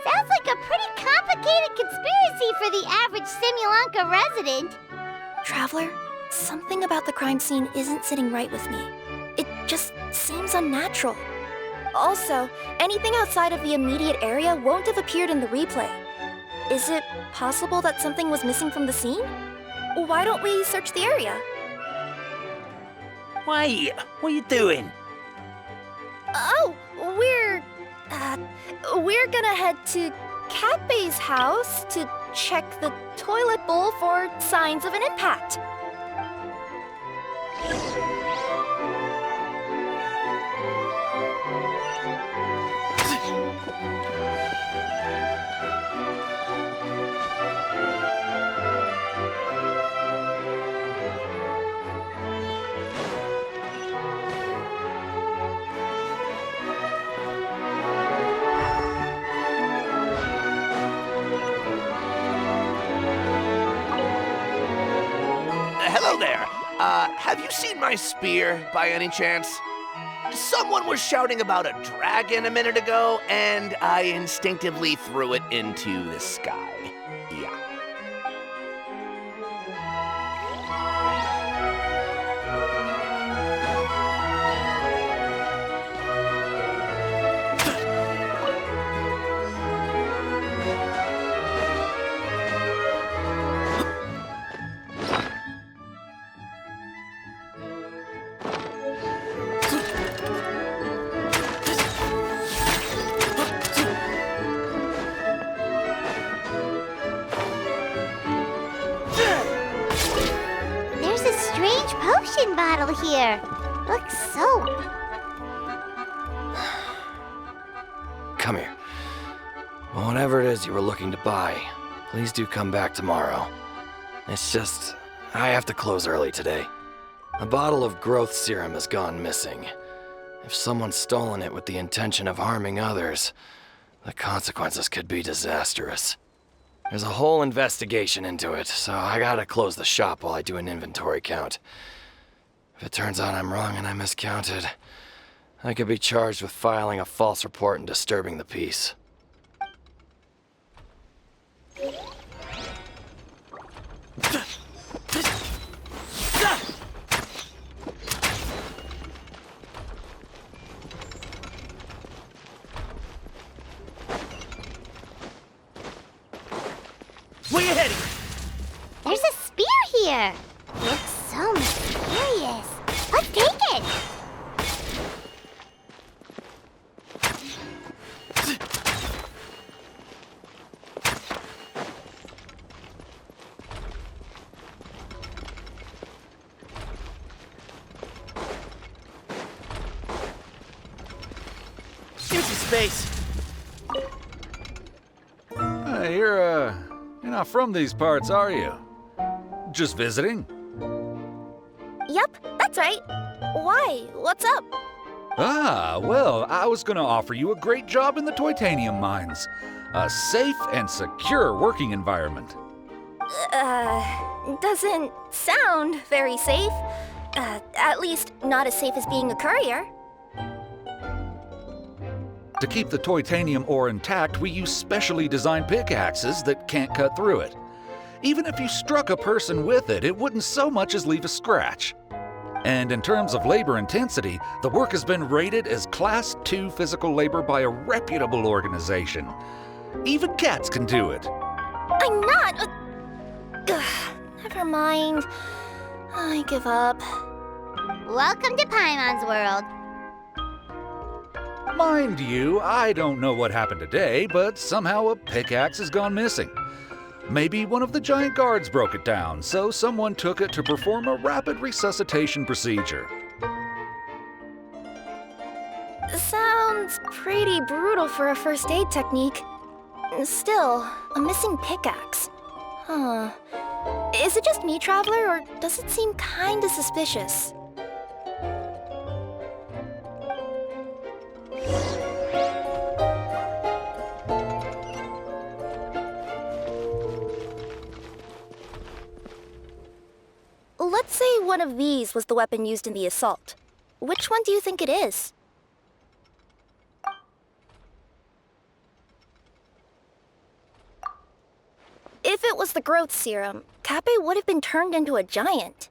Sounds like a pretty complicated conspiracy for the average Simulanka resident. Traveler, something about the crime scene isn't sitting right with me. It just seems unnatural. Also, anything outside of the immediate area won't have appeared in the replay. Is it possible that something was missing from the scene? Why don't we search the area? Wait, what are you doing? Oh, we're gonna head to Cappe's house to check the toilet bowl for signs of an impact. Hello there. Have you seen my spear by any chance? Someone was shouting about a dragon a minute ago, and I instinctively threw it into the sky. Yeah. Bottle here. Looks soap. Come here. Well, whatever it is you were looking to buy, please do come back tomorrow. It's just, I have to close early today. A bottle of growth serum has gone missing. If someone's stolen it with the intention of harming others, the consequences could be disastrous. There's a whole investigation into it, so I gotta close the shop while I do an inventory count. If it turns out I'm wrong and I miscounted, I could be charged with filing a false report and disturbing the peace. Where you heading? There's a spear here. Looks so mysterious. Let's take it. Empty space. You're not from these parts, are you? Just visiting? Yep, that's right. Why? What's up? Ah, well, I was gonna offer you a great job in the Titanium mines. A safe and secure working environment. Doesn't sound very safe. At least not as safe as being a courier. To keep the titanium ore intact, we use specially designed pickaxes that can't cut through it. Even if you struck a person with it, it wouldn't so much as leave a scratch. And in terms of labor intensity, the work has been rated as Class 2 physical labor by a reputable organization. Even cats can do it. I'm not. Never mind. I give up. Welcome to Paimon's world. Mind you, I don't know what happened today, but somehow a pickaxe has gone missing. Maybe one of the giant guards broke it down, so someone took it to perform a rapid resuscitation procedure. Sounds pretty brutal for a first aid technique. Still, a missing pickaxe. Huh. Is it just me, Traveler, or does it seem kinda suspicious? Let's say one of these was the weapon used in the assault. Which one do you think it is? If it was the growth serum, Kappe would have been turned into a giant.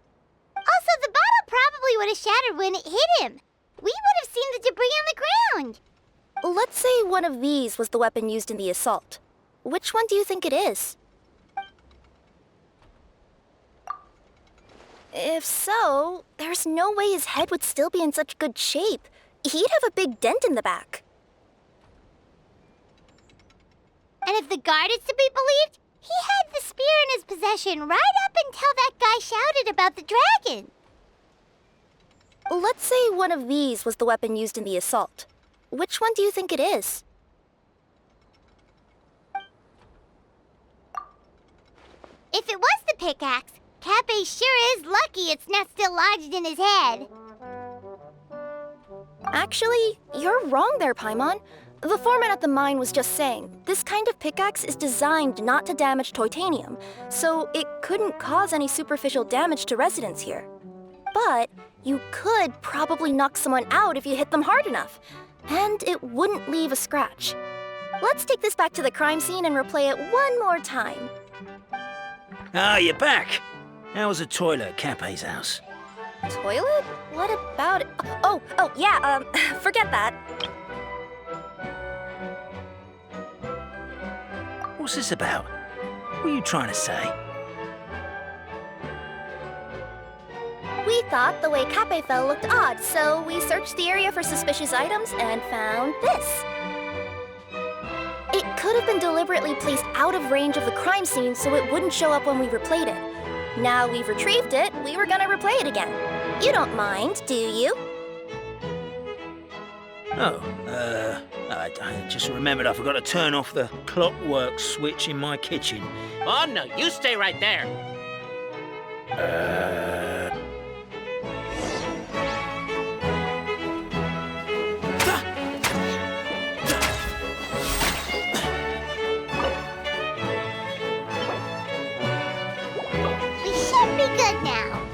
Also, the bottle probably would have shattered when it hit him. We would have seen the debris on the ground. Let's say one of these was the weapon used in the assault. Which one do you think it is? If so, there's no way his head would still be in such good shape. He'd have a big dent in the back. And if the guard is to be believed, he had the spear in his possession right up until that guy shouted about the dragon. Let's say one of these was the weapon used in the assault. Which one do you think it is? If it was the pickaxe, Kappe sure is lucky it's not still lodged in his head. Actually, you're wrong there, Paimon. The foreman at the mine was just saying, this kind of pickaxe is designed not to damage titanium, so it couldn't cause any superficial damage to residents here. But you could probably knock someone out if you hit them hard enough, and it wouldn't leave a scratch. Let's take this back to the crime scene and replay it one more time. Ah, you're back. How was the toilet at Kappe's house? Toilet? What about it? Oh, yeah, forget that. What's this about? What are you trying to say? We thought the way Kappe fell looked odd, so we searched the area for suspicious items and found this. It could have been deliberately placed out of range of the crime scene so it wouldn't show up when we replayed it. Now we've retrieved it, we were gonna replay it again. You don't mind, do you? Oh, I just remembered I forgot to turn off the clockwork switch in my kitchen. Oh, no, you stay right there. We should be good now.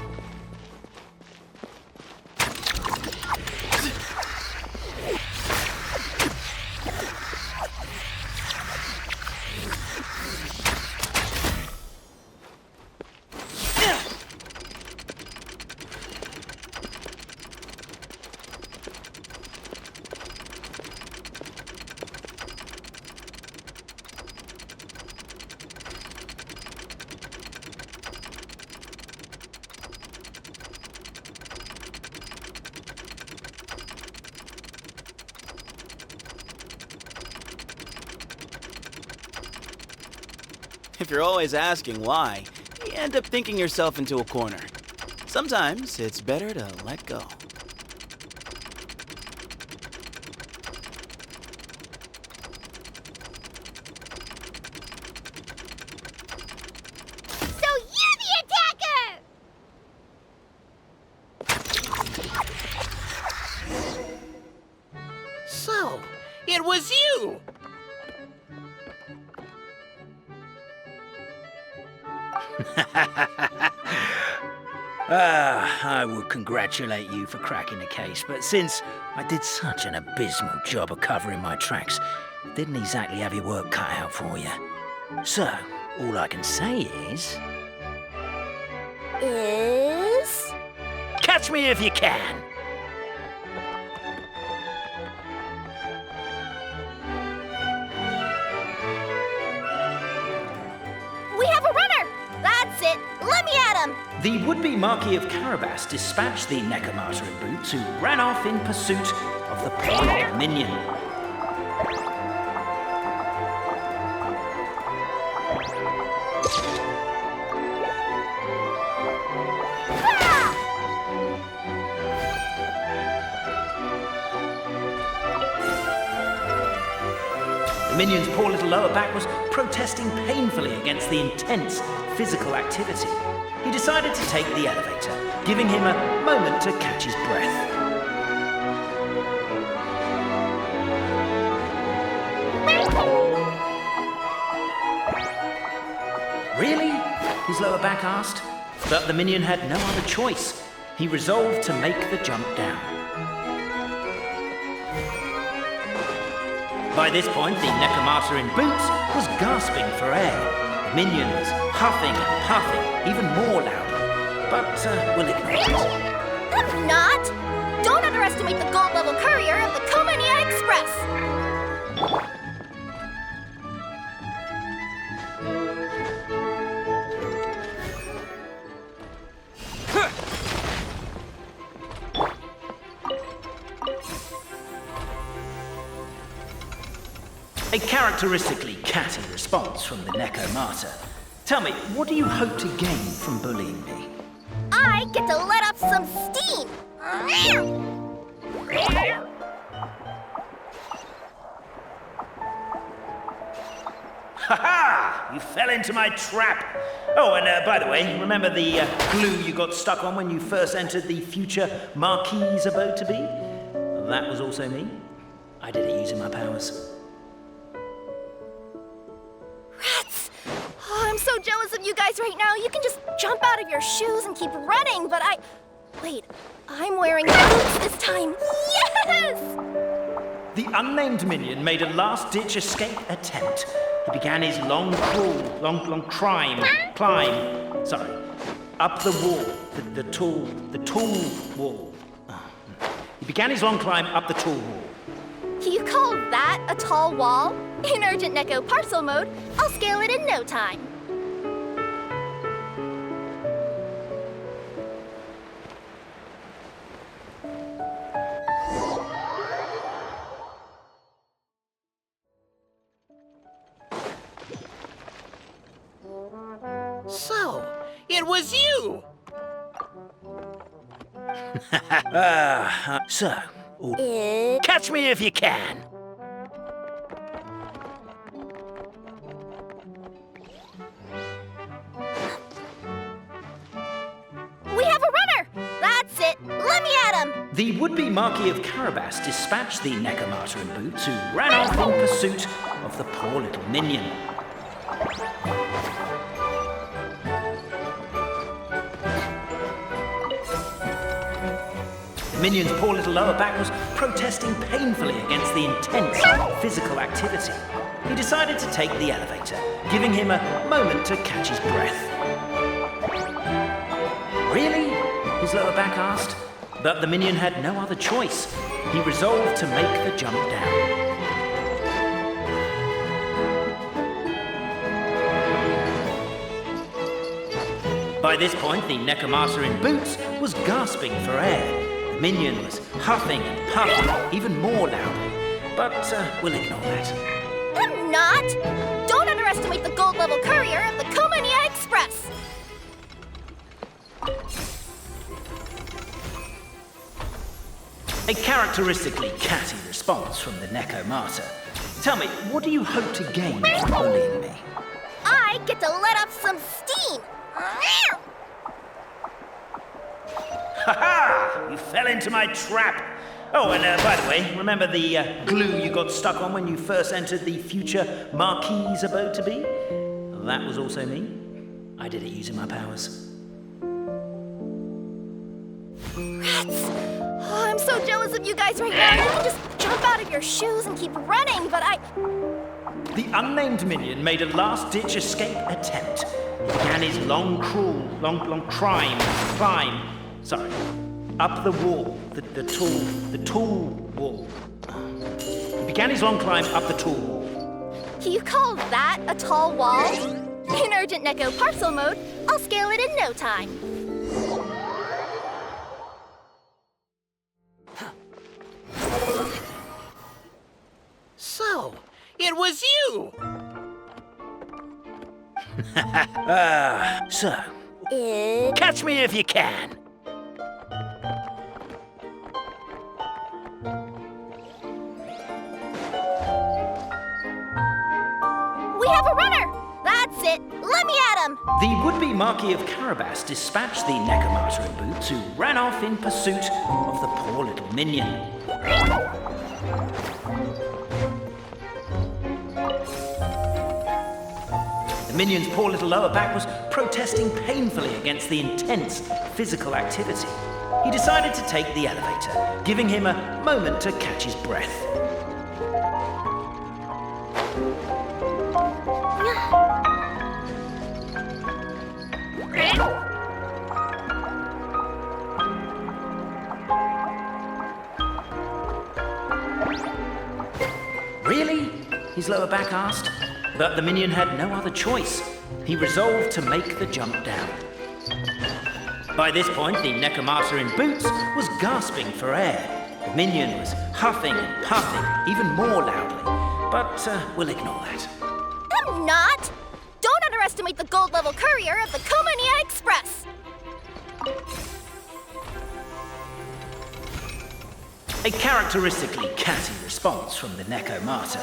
If you're always asking why, you end up thinking yourself into a corner. Sometimes it's better to let go. So you're the attacker! So, it was you! I would congratulate you for cracking the case, but since I did such an abysmal job of covering my tracks, didn't exactly have your work cut out for you. So, all I can say is... Catch me if you can! at him! The would-be Marquis of Carabas dispatched the Necromata in boots, who ran off in pursuit of the poor minion. The minion's poor little lower back was protesting painfully against the intense physical activity. He decided to take the elevator, giving him a moment to catch his breath. Really? His lower back asked. But the minion had no other choice. He resolved to make the jump down. By this point, the Necromata in boots was gasping for air. The minion was huffing and puffing, even more louder. But we'll ignore it. I'm not! Don't underestimate the gold-level courier of the Komania Express! A characteristically catty response from the Necromata. Tell me, what do you hope to gain from bullying me? I get to let off some steam! Ha-ha! You fell into my trap! Oh, and by the way, remember the glue you got stuck on when you first entered the future Marquis's abode to be? That was also me. I did it using my powers. Rats! Oh, I'm so jealous of you guys right now. You can just jump out of your shoes and keep running, but Wait, I'm wearing boots this time. Yes! The unnamed minion made a last-ditch escape attempt. He began his long climb, up the wall, the tall wall. He began his long climb up the tall wall. You call that a tall wall? In Urgent Neko parcel mode, I'll scale it in no time. So, it was you! Catch me if you can! We have a runner! That's it! Let me at him! The would-be Marquis of Carabas dispatched the Necromata in boots, who ran off in pursuit of the poor little minion. The minion's poor little lower back was protesting painfully against the intense physical activity. He decided to take the elevator, giving him a moment to catch his breath. Really? His lower back asked. But the minion had no other choice. He resolved to make the jump down. By this point, the Necromata in boots was gasping for air. The minion was huffing and puffing, even more loudly. But we'll ignore that. I'm not! Don't underestimate the gold-level courier of the Komania Express! A characteristically catty response from the Necromata. Tell me, what do you hope to gain from bullying me? I get to let off some steam! Ha-ha! You fell into my trap! Oh, and by the way, remember the glue you got stuck on when you first entered the future Marquis's abode to be? That was also me. I did it using my powers. Rats! Oh, I'm so jealous of you guys right now. You can just jump out of your shoes and keep running, but The unnamed minion made a last-ditch escape attempt. He began his long climb, up the wall, the tall wall. He began his long climb up the tall wall. You call that a tall wall? In Urgent Neko parcel mode, I'll scale it in no time. So, it was you! So, It... catch me if you can. We have a runner! That's it! Let me at him! The would-be Marquis of Carabas dispatched the Necromata in boots, who ran off in pursuit of the poor little minion. The minion's poor little lower back was protesting painfully against the intense physical activity. He decided to take the elevator, giving him a moment to catch his breath. Really? His lower back asked. But the minion had no other choice. He resolved to make the jump down. By this point, the Necromata in boots was gasping for air. The minion was huffing and puffing, even more loudly. But we'll ignore that. I'm not! Don't underestimate the gold-level courier of the Komania Express! A characteristically catty response from the Necromata.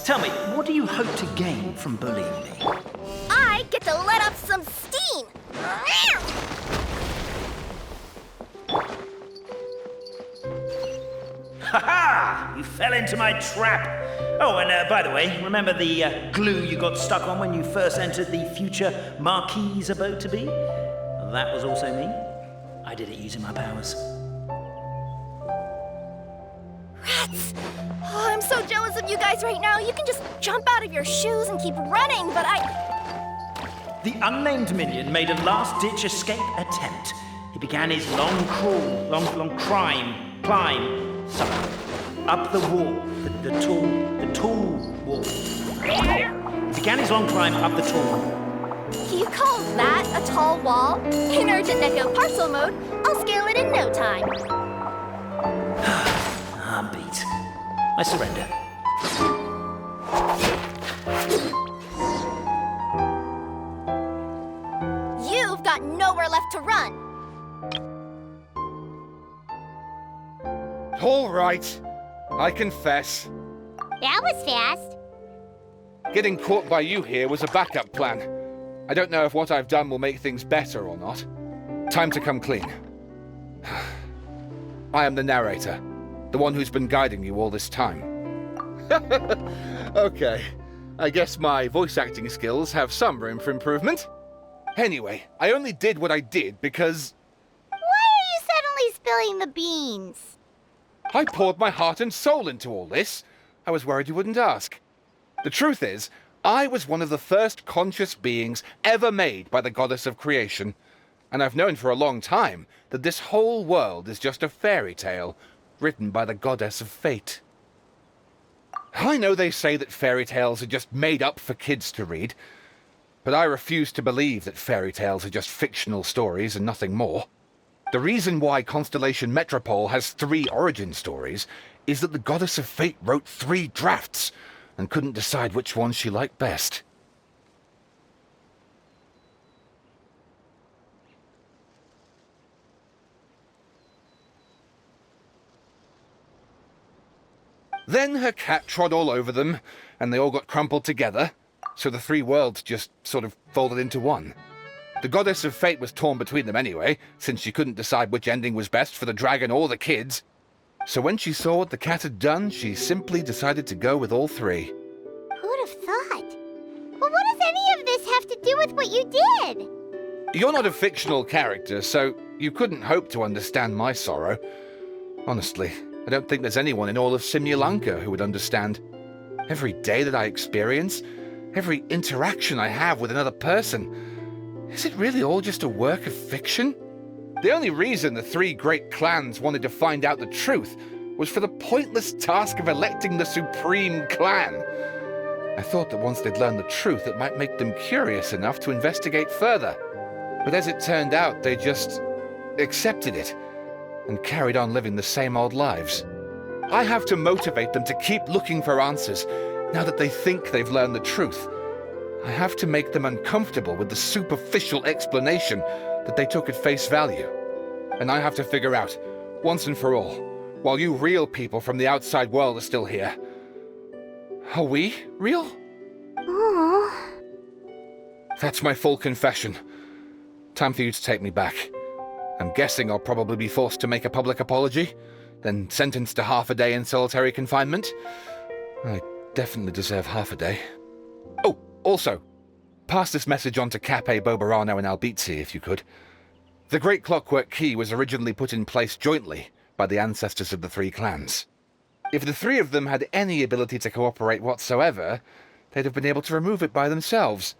Tell me, what do you hope to gain from bullying me? I get to let off some steam! Ha-ha! You fell into my trap! Oh, and by the way, remember the glue you got stuck on when you first entered the future Marquis's abode to be? That was also me. I did it using my powers. Rats! Oh, I'm so jealous of you guys right now. You can just jump out of your shoes and keep running, but The unnamed minion made a last-ditch escape attempt. He began his long crawl, long climb, sorry, up the wall, the tall wall. He began his long climb up the tall wall. You call that a tall wall? In urgent Neko parcel mode, I'll scale it in no time. I'm beat. I surrender. You've got nowhere left to run. All right. I confess. That was fast. Getting caught by you here was a backup plan. I don't know if what I've done will make things better or not. Time to come clean. I am the narrator, the one who's been guiding you all this time. Okay, I guess my voice acting skills have some room for improvement. Anyway, I only did what I did because... Why are you suddenly spilling the beans? I poured my heart and soul into all this. I was worried you wouldn't ask. The truth is, I was one of the first conscious beings ever made by the goddess of creation. And I've known for a long time that this whole world is just a fairy tale written by the goddess of fate. I know they say that fairy tales are just made up for kids to read, but I refuse to believe that fairy tales are just fictional stories and nothing more. The reason why Constellation Metropole has 3 origin stories is that the goddess of fate wrote 3 drafts and couldn't decide which one she liked best. Then her cat trod all over them, and they all got crumpled together, so the 3 worlds just sort of folded into one. The goddess of fate was torn between them anyway, since she couldn't decide which ending was best for the dragon or the kids. So when she saw what the cat had done, she simply decided to go with all 3. Who'd have thought? But what does any of this have to do with what you did? You're not a fictional character, so you couldn't hope to understand my sorrow. Honestly, I don't think there's anyone in all of Simulanka who would understand. Every day that I experience, every interaction I have with another person, is it really all just a work of fiction? The only reason the 3 great clans wanted to find out the truth was for the pointless task of electing the supreme clan. I thought that once they'd learned the truth, it might make them curious enough to investigate further. But as it turned out, they just accepted it and carried on living the same old lives. I have to motivate them to keep looking for answers now that they think they've learned the truth. I have to make them uncomfortable with the superficial explanation that they took at face value. And I have to figure out, once and for all, while you real people from the outside world are still here, are we real? Aww. That's my full confession. Time for you to take me back. I'm guessing I'll probably be forced to make a public apology, then sentenced to half a day in solitary confinement. I definitely deserve half a day. Oh, also, pass this message on to Cape, Bobarano, and Albizzi, if you could. The Great Clockwork Key was originally put in place jointly by the ancestors of the three clans. If the three of them had any ability to cooperate whatsoever, they'd have been able to remove it by themselves.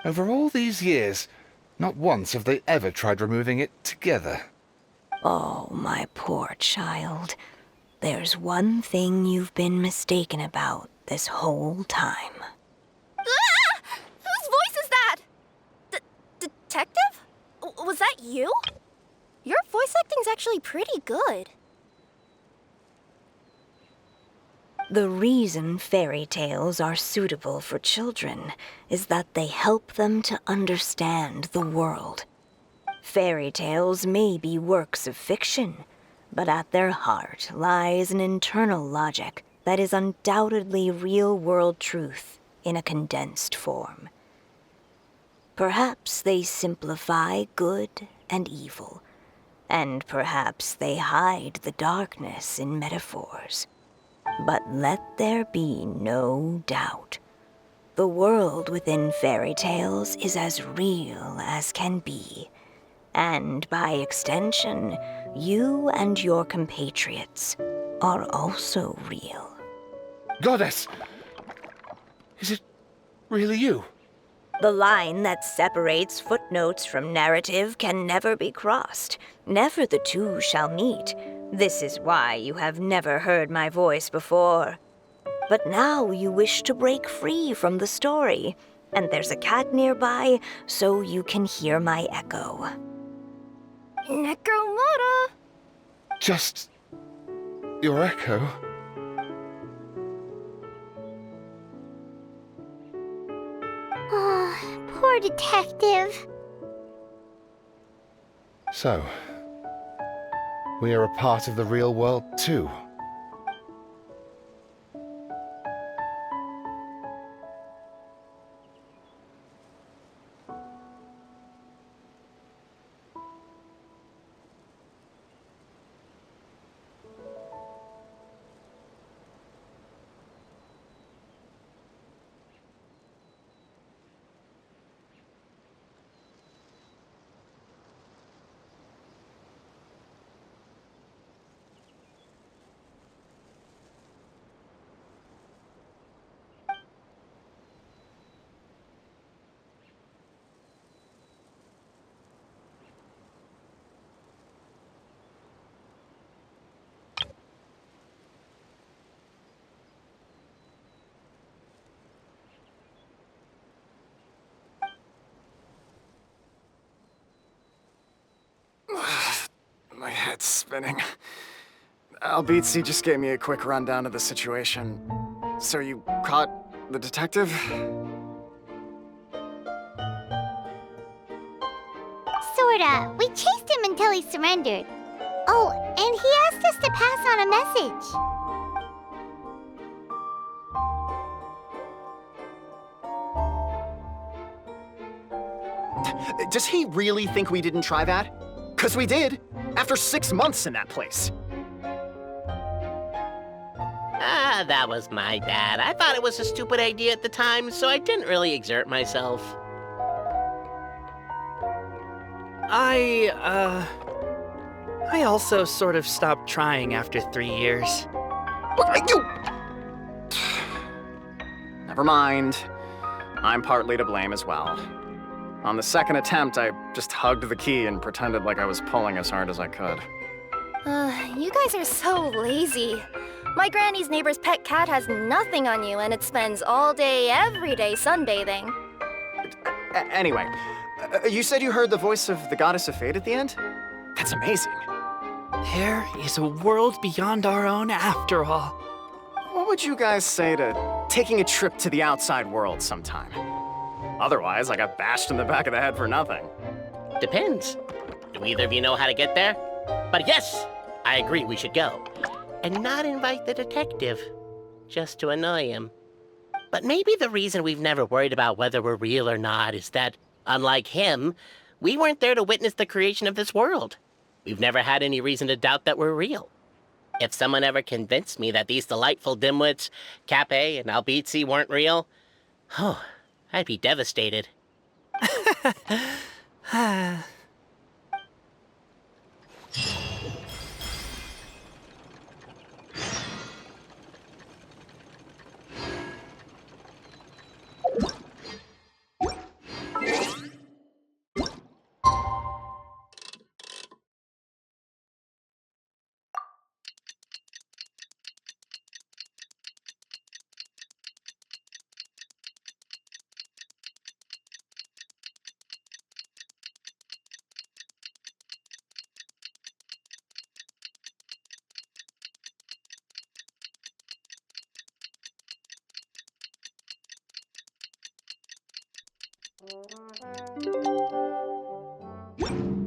Over all these years, not once have they ever tried removing it together. Oh, my poor child. There's one thing you've been mistaken about this whole time. Ah! Whose voice is that? Detective? Was that you? Your voice acting's actually pretty good. The reason fairy tales are suitable for children is that they help them to understand the world. Fairy tales may be works of fiction, but at their heart lies an internal logic that is undoubtedly real-world truth in a condensed form. Perhaps they simplify good and evil, and perhaps they hide the darkness in metaphors. But let there be no doubt. The world within fairy tales is as real as can be. And by extension, you and your compatriots are also real. Goddess! Is it really you? The line that separates footnotes from narrative can never be crossed. Never the two shall meet. This is why you have never heard my voice before. But now you wish to break free from the story, and there's a cat nearby, so you can hear my echo. Necromora! Just your echo? Oh, poor detective. So, we are a part of the real world too. My head's spinning. Albizzi just gave me a quick rundown of the situation. So you caught the detective? Sorta. We chased him until he surrendered. Oh, and he asked us to pass on a message. Does he really think we didn't try that? 'Cause we did, after 6 months in that place. That was my bad. I thought it was a stupid idea at the time, so I didn't really exert myself. I also sort of stopped trying after 3 years. Never mind. I'm partly to blame as well. On the second attempt, I just hugged the key and pretended like I was pulling as hard as I could. You guys are so lazy. My granny's neighbor's pet cat has nothing on you, and it spends all day, every day sunbathing. Anyway, You said you heard the voice of the Goddess of Fate at the end? That's amazing. There is a world beyond our own after all. What would you guys say to taking a trip to the outside world sometime? Otherwise, I got bashed in the back of the head for nothing. Depends. Do either of you know how to get there? But yes, I agree we should go. And not invite the detective, just to annoy him. But maybe the reason we've never worried about whether we're real or not is that, unlike him, we weren't there to witness the creation of this world. We've never had any reason to doubt that we're real. If someone ever convinced me that these delightful dimwits, Cape and Albizzi, weren't real, I'd be devastated.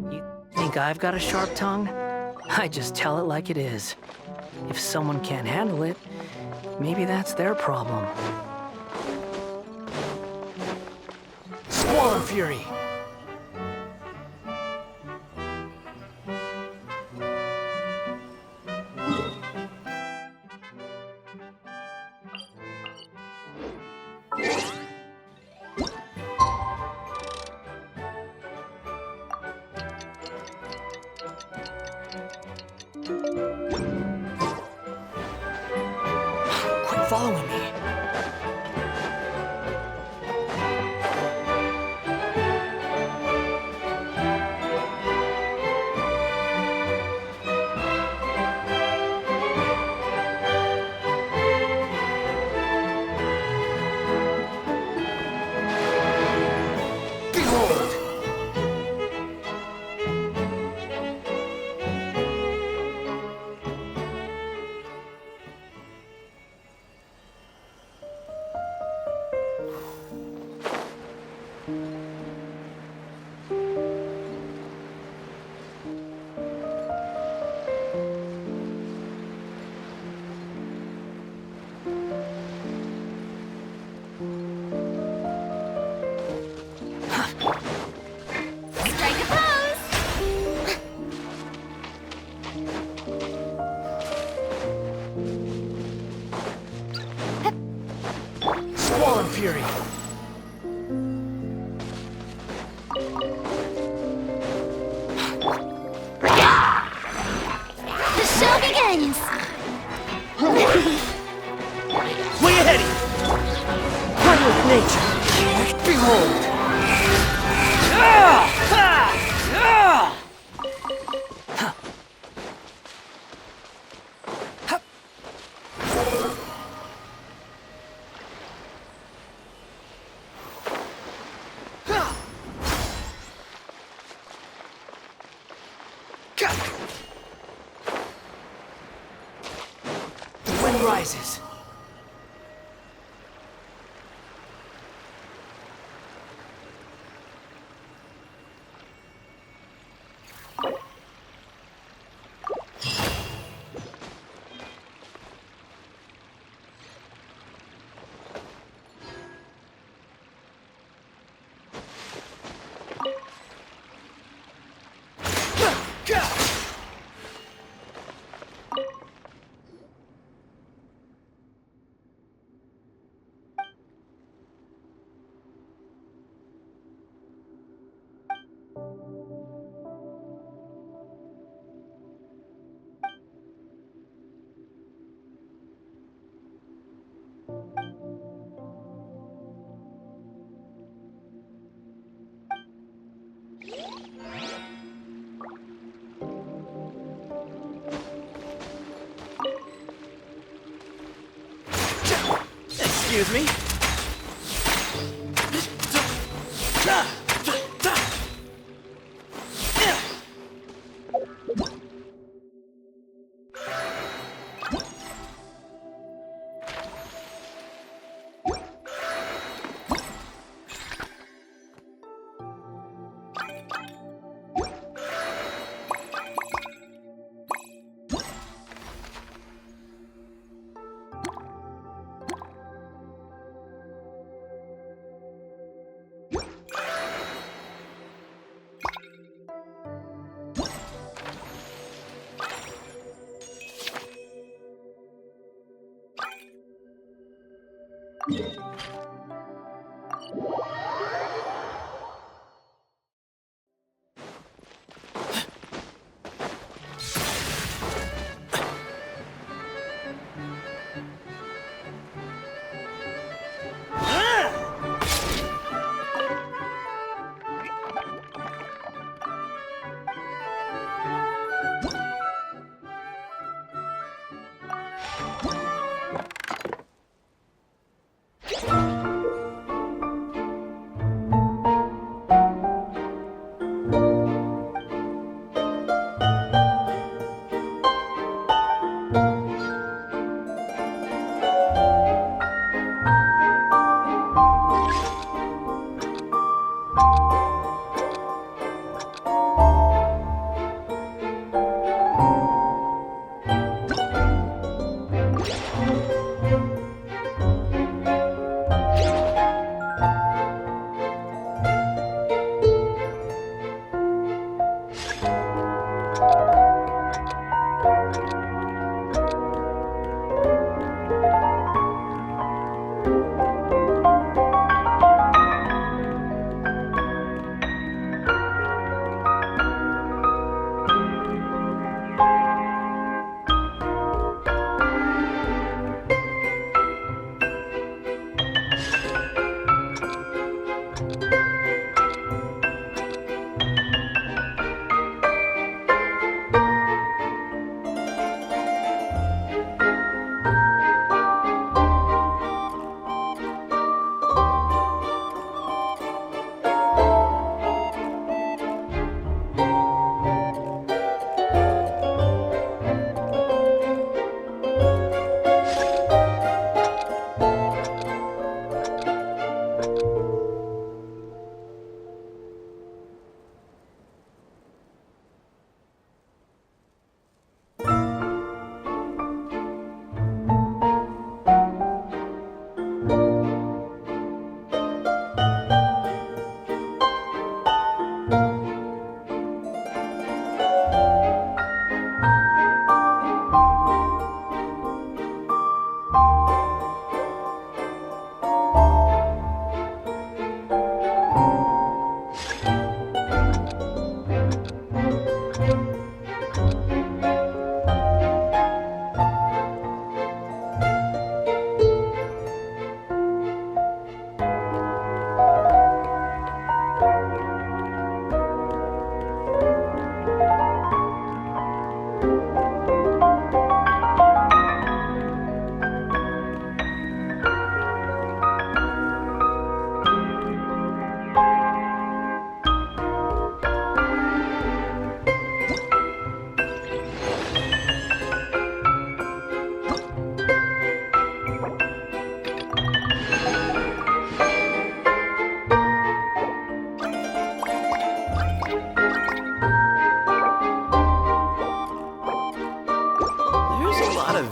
You think I've got a sharp tongue? I just tell it like it is. If someone can't handle it, maybe that's their problem. Squall and Fury! Quit following me. Behold! Strike a pose! Squall and Fury! The show begins! Way ahead! One with nature! Behold! The wind rises. Excuse me?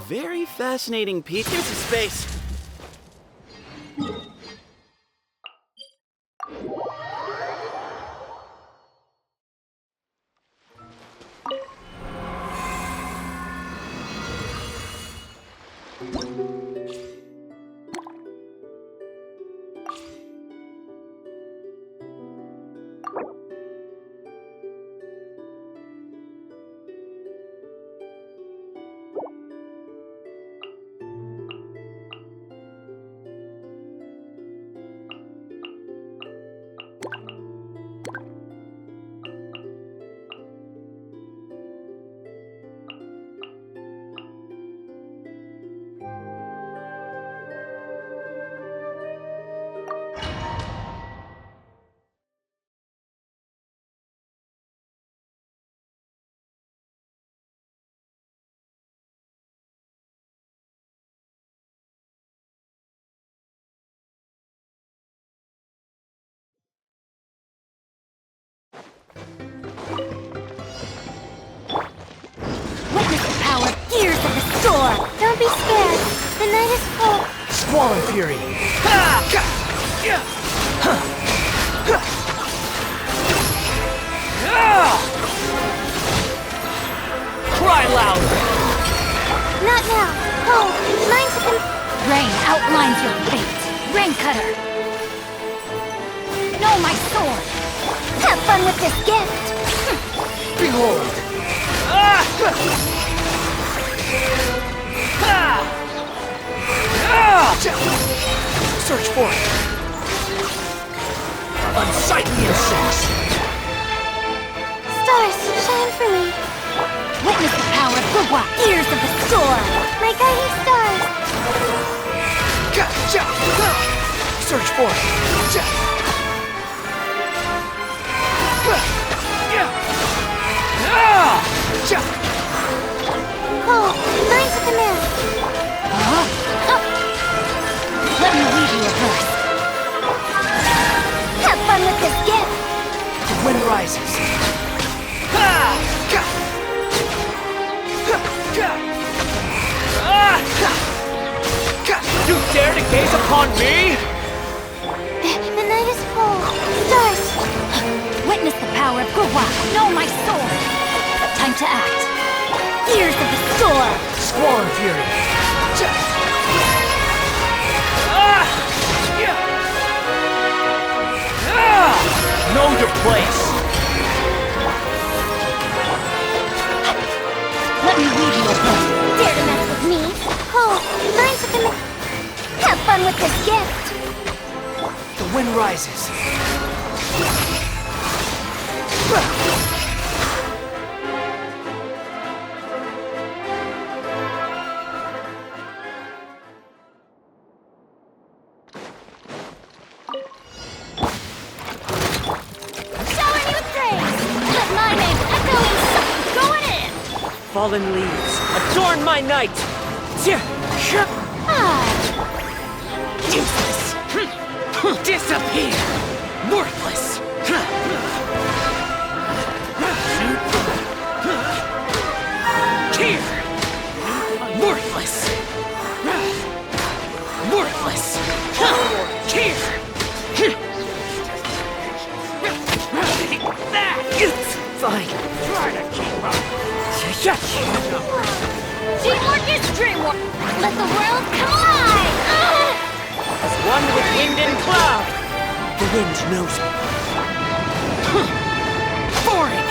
very fascinating piece of space. Witness the power of gears of the storm! Don't be scared. The night is full. Swallow Fury! Cry louder! Not now. Hold. Mine to Rain outlines your fate. Rain Cutter! Know my sword! Have fun with this gift! Behold! Search for it! Unsightly insects! Stars, shine for me! Witness the power of Gugwa, ears of the storm! My guiding stars! Search for it! Oh, lines of the moon! Let me read you a verse. Have fun with this gift! The wind rises. You dare to gaze upon me? The night is full. Stars! Witness the power of Gugwa. Know my sword. Time to act. Ears of the storm. Squall and fury. Know your place. Let me read you a book. Dare to mess with me? Oh, lines of the moon. Have fun with this gift. The wind rises. Shower me with praise. Let my name echo in song. Going in. Fallen leaves, adorn my night! Useless! Disappear! Worthless! Here! Worthless! Worthless! Here! That! Fine! Try to keep up! Teamwork is dreamwork. Let the world come alive. As one with wind and cloud, the wind knows me. Boring!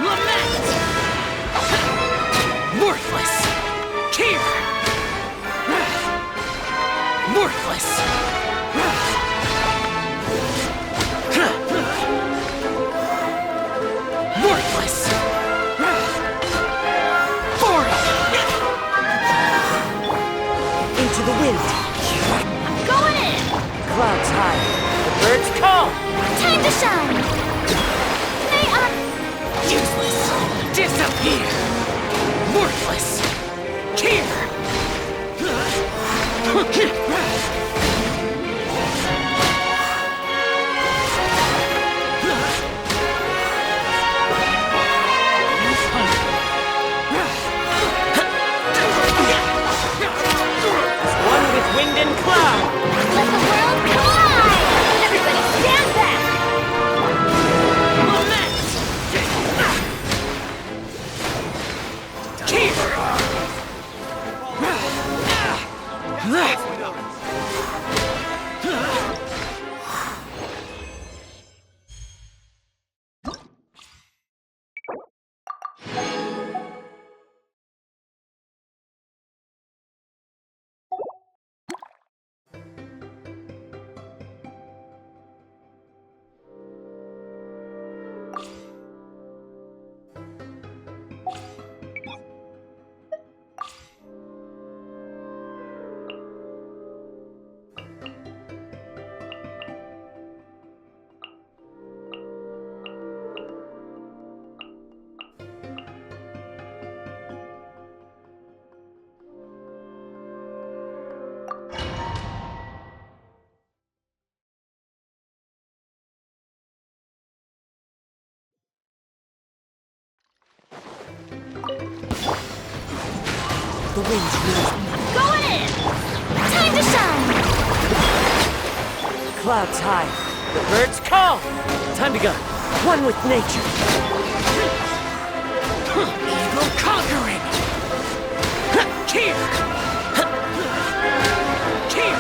Lament! Worthless! Here! Worthless! Worthless! Into the wind. Going in. Clouds high. The birds call. Time to shine. They are Useless. Disappear. Worthless. Here. One with wind and cloud. let the world come alive. Everybody stand back. Lament. Here. The wind's moving. Going in. Time to shine. Clouds high. The birds call. Time to go. One with nature. Evil conquering. Here. Here.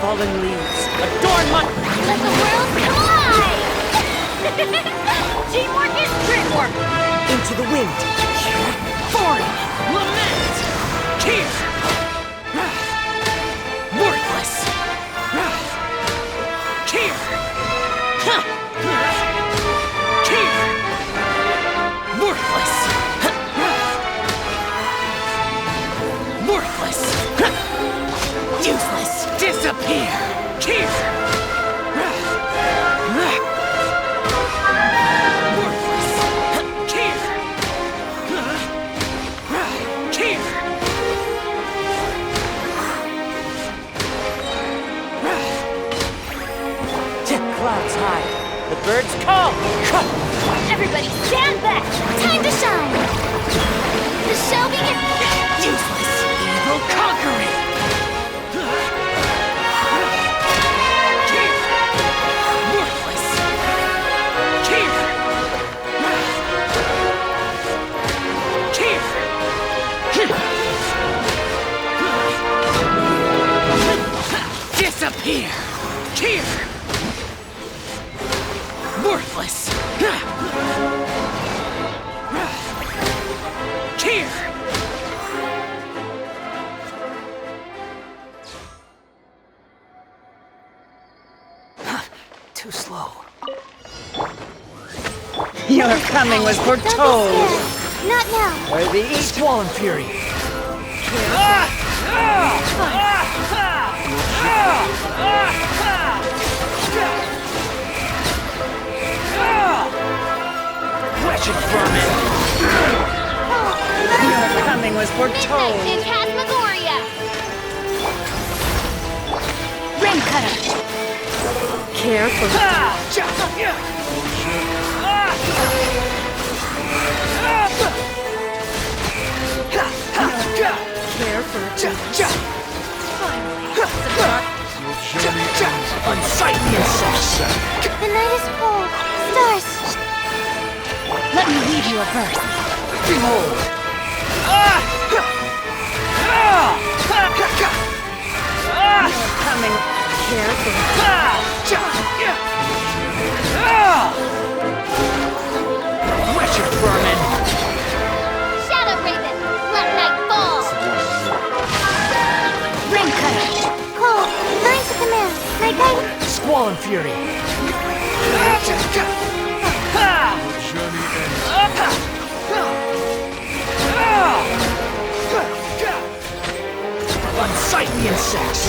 fallen leaves adorn my... Let the world come alive! Teamwork is dreamwork! Into the wind. Forward. Lament. Tear. Worthless. Tear. Tear. Worthless. Worthless. Useless. Disappear. Tear. Clouds high. The birds call. Everybody stand back! Time to shine! The show begins! Useless. Evil conquering. Worthless. Cheer. Cheer. Disappear. Cheer. Worthless! Cheer! Too slow. Your coming was foretold! Not now! By the Swollen Fury! Wretched vermin! Your coming was foretold! Midnight in Phasmagoria! Ring Cutter! Care for Care for Unsightly insects! The night is cold. Stars! Let me read you a verse. Behold! Coming careful. Wretched vermin! Shadow Raven, let night fall! Ring Cutter! Cold, mine to command. My guidance. Squall and Fury! Unsightly insects!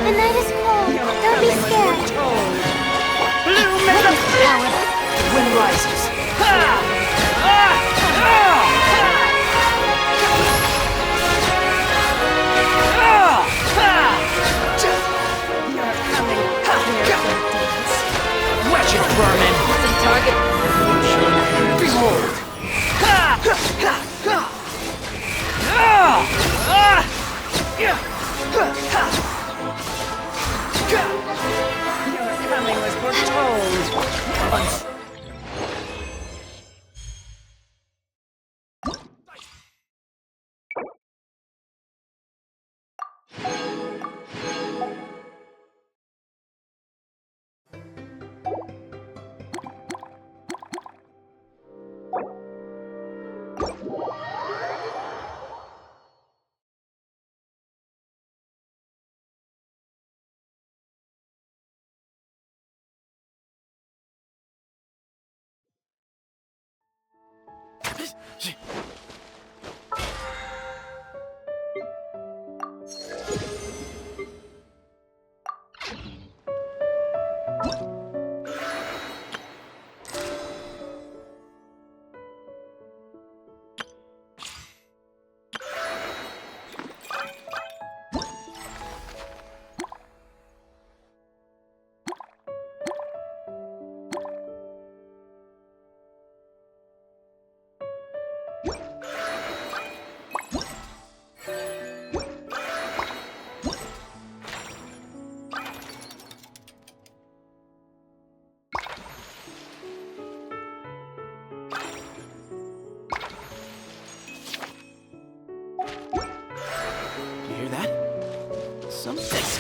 The night is cold. Don't be scared. Blue metal power! Wind rises! You're coming here for dance. Wretched vermin! The target! Behold! Your coming was foretold.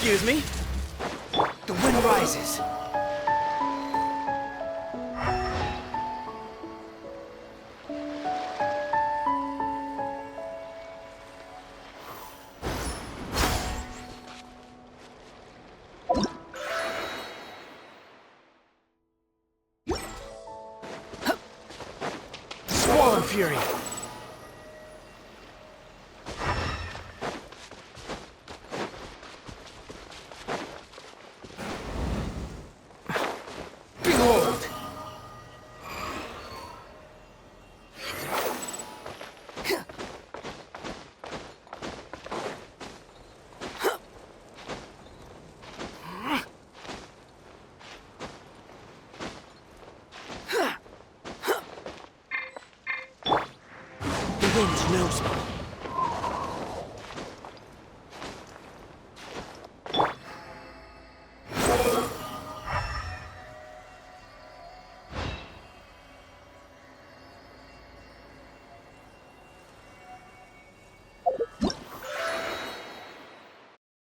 Excuse me. rises. Swarm Fury! Behold! The wind knows me.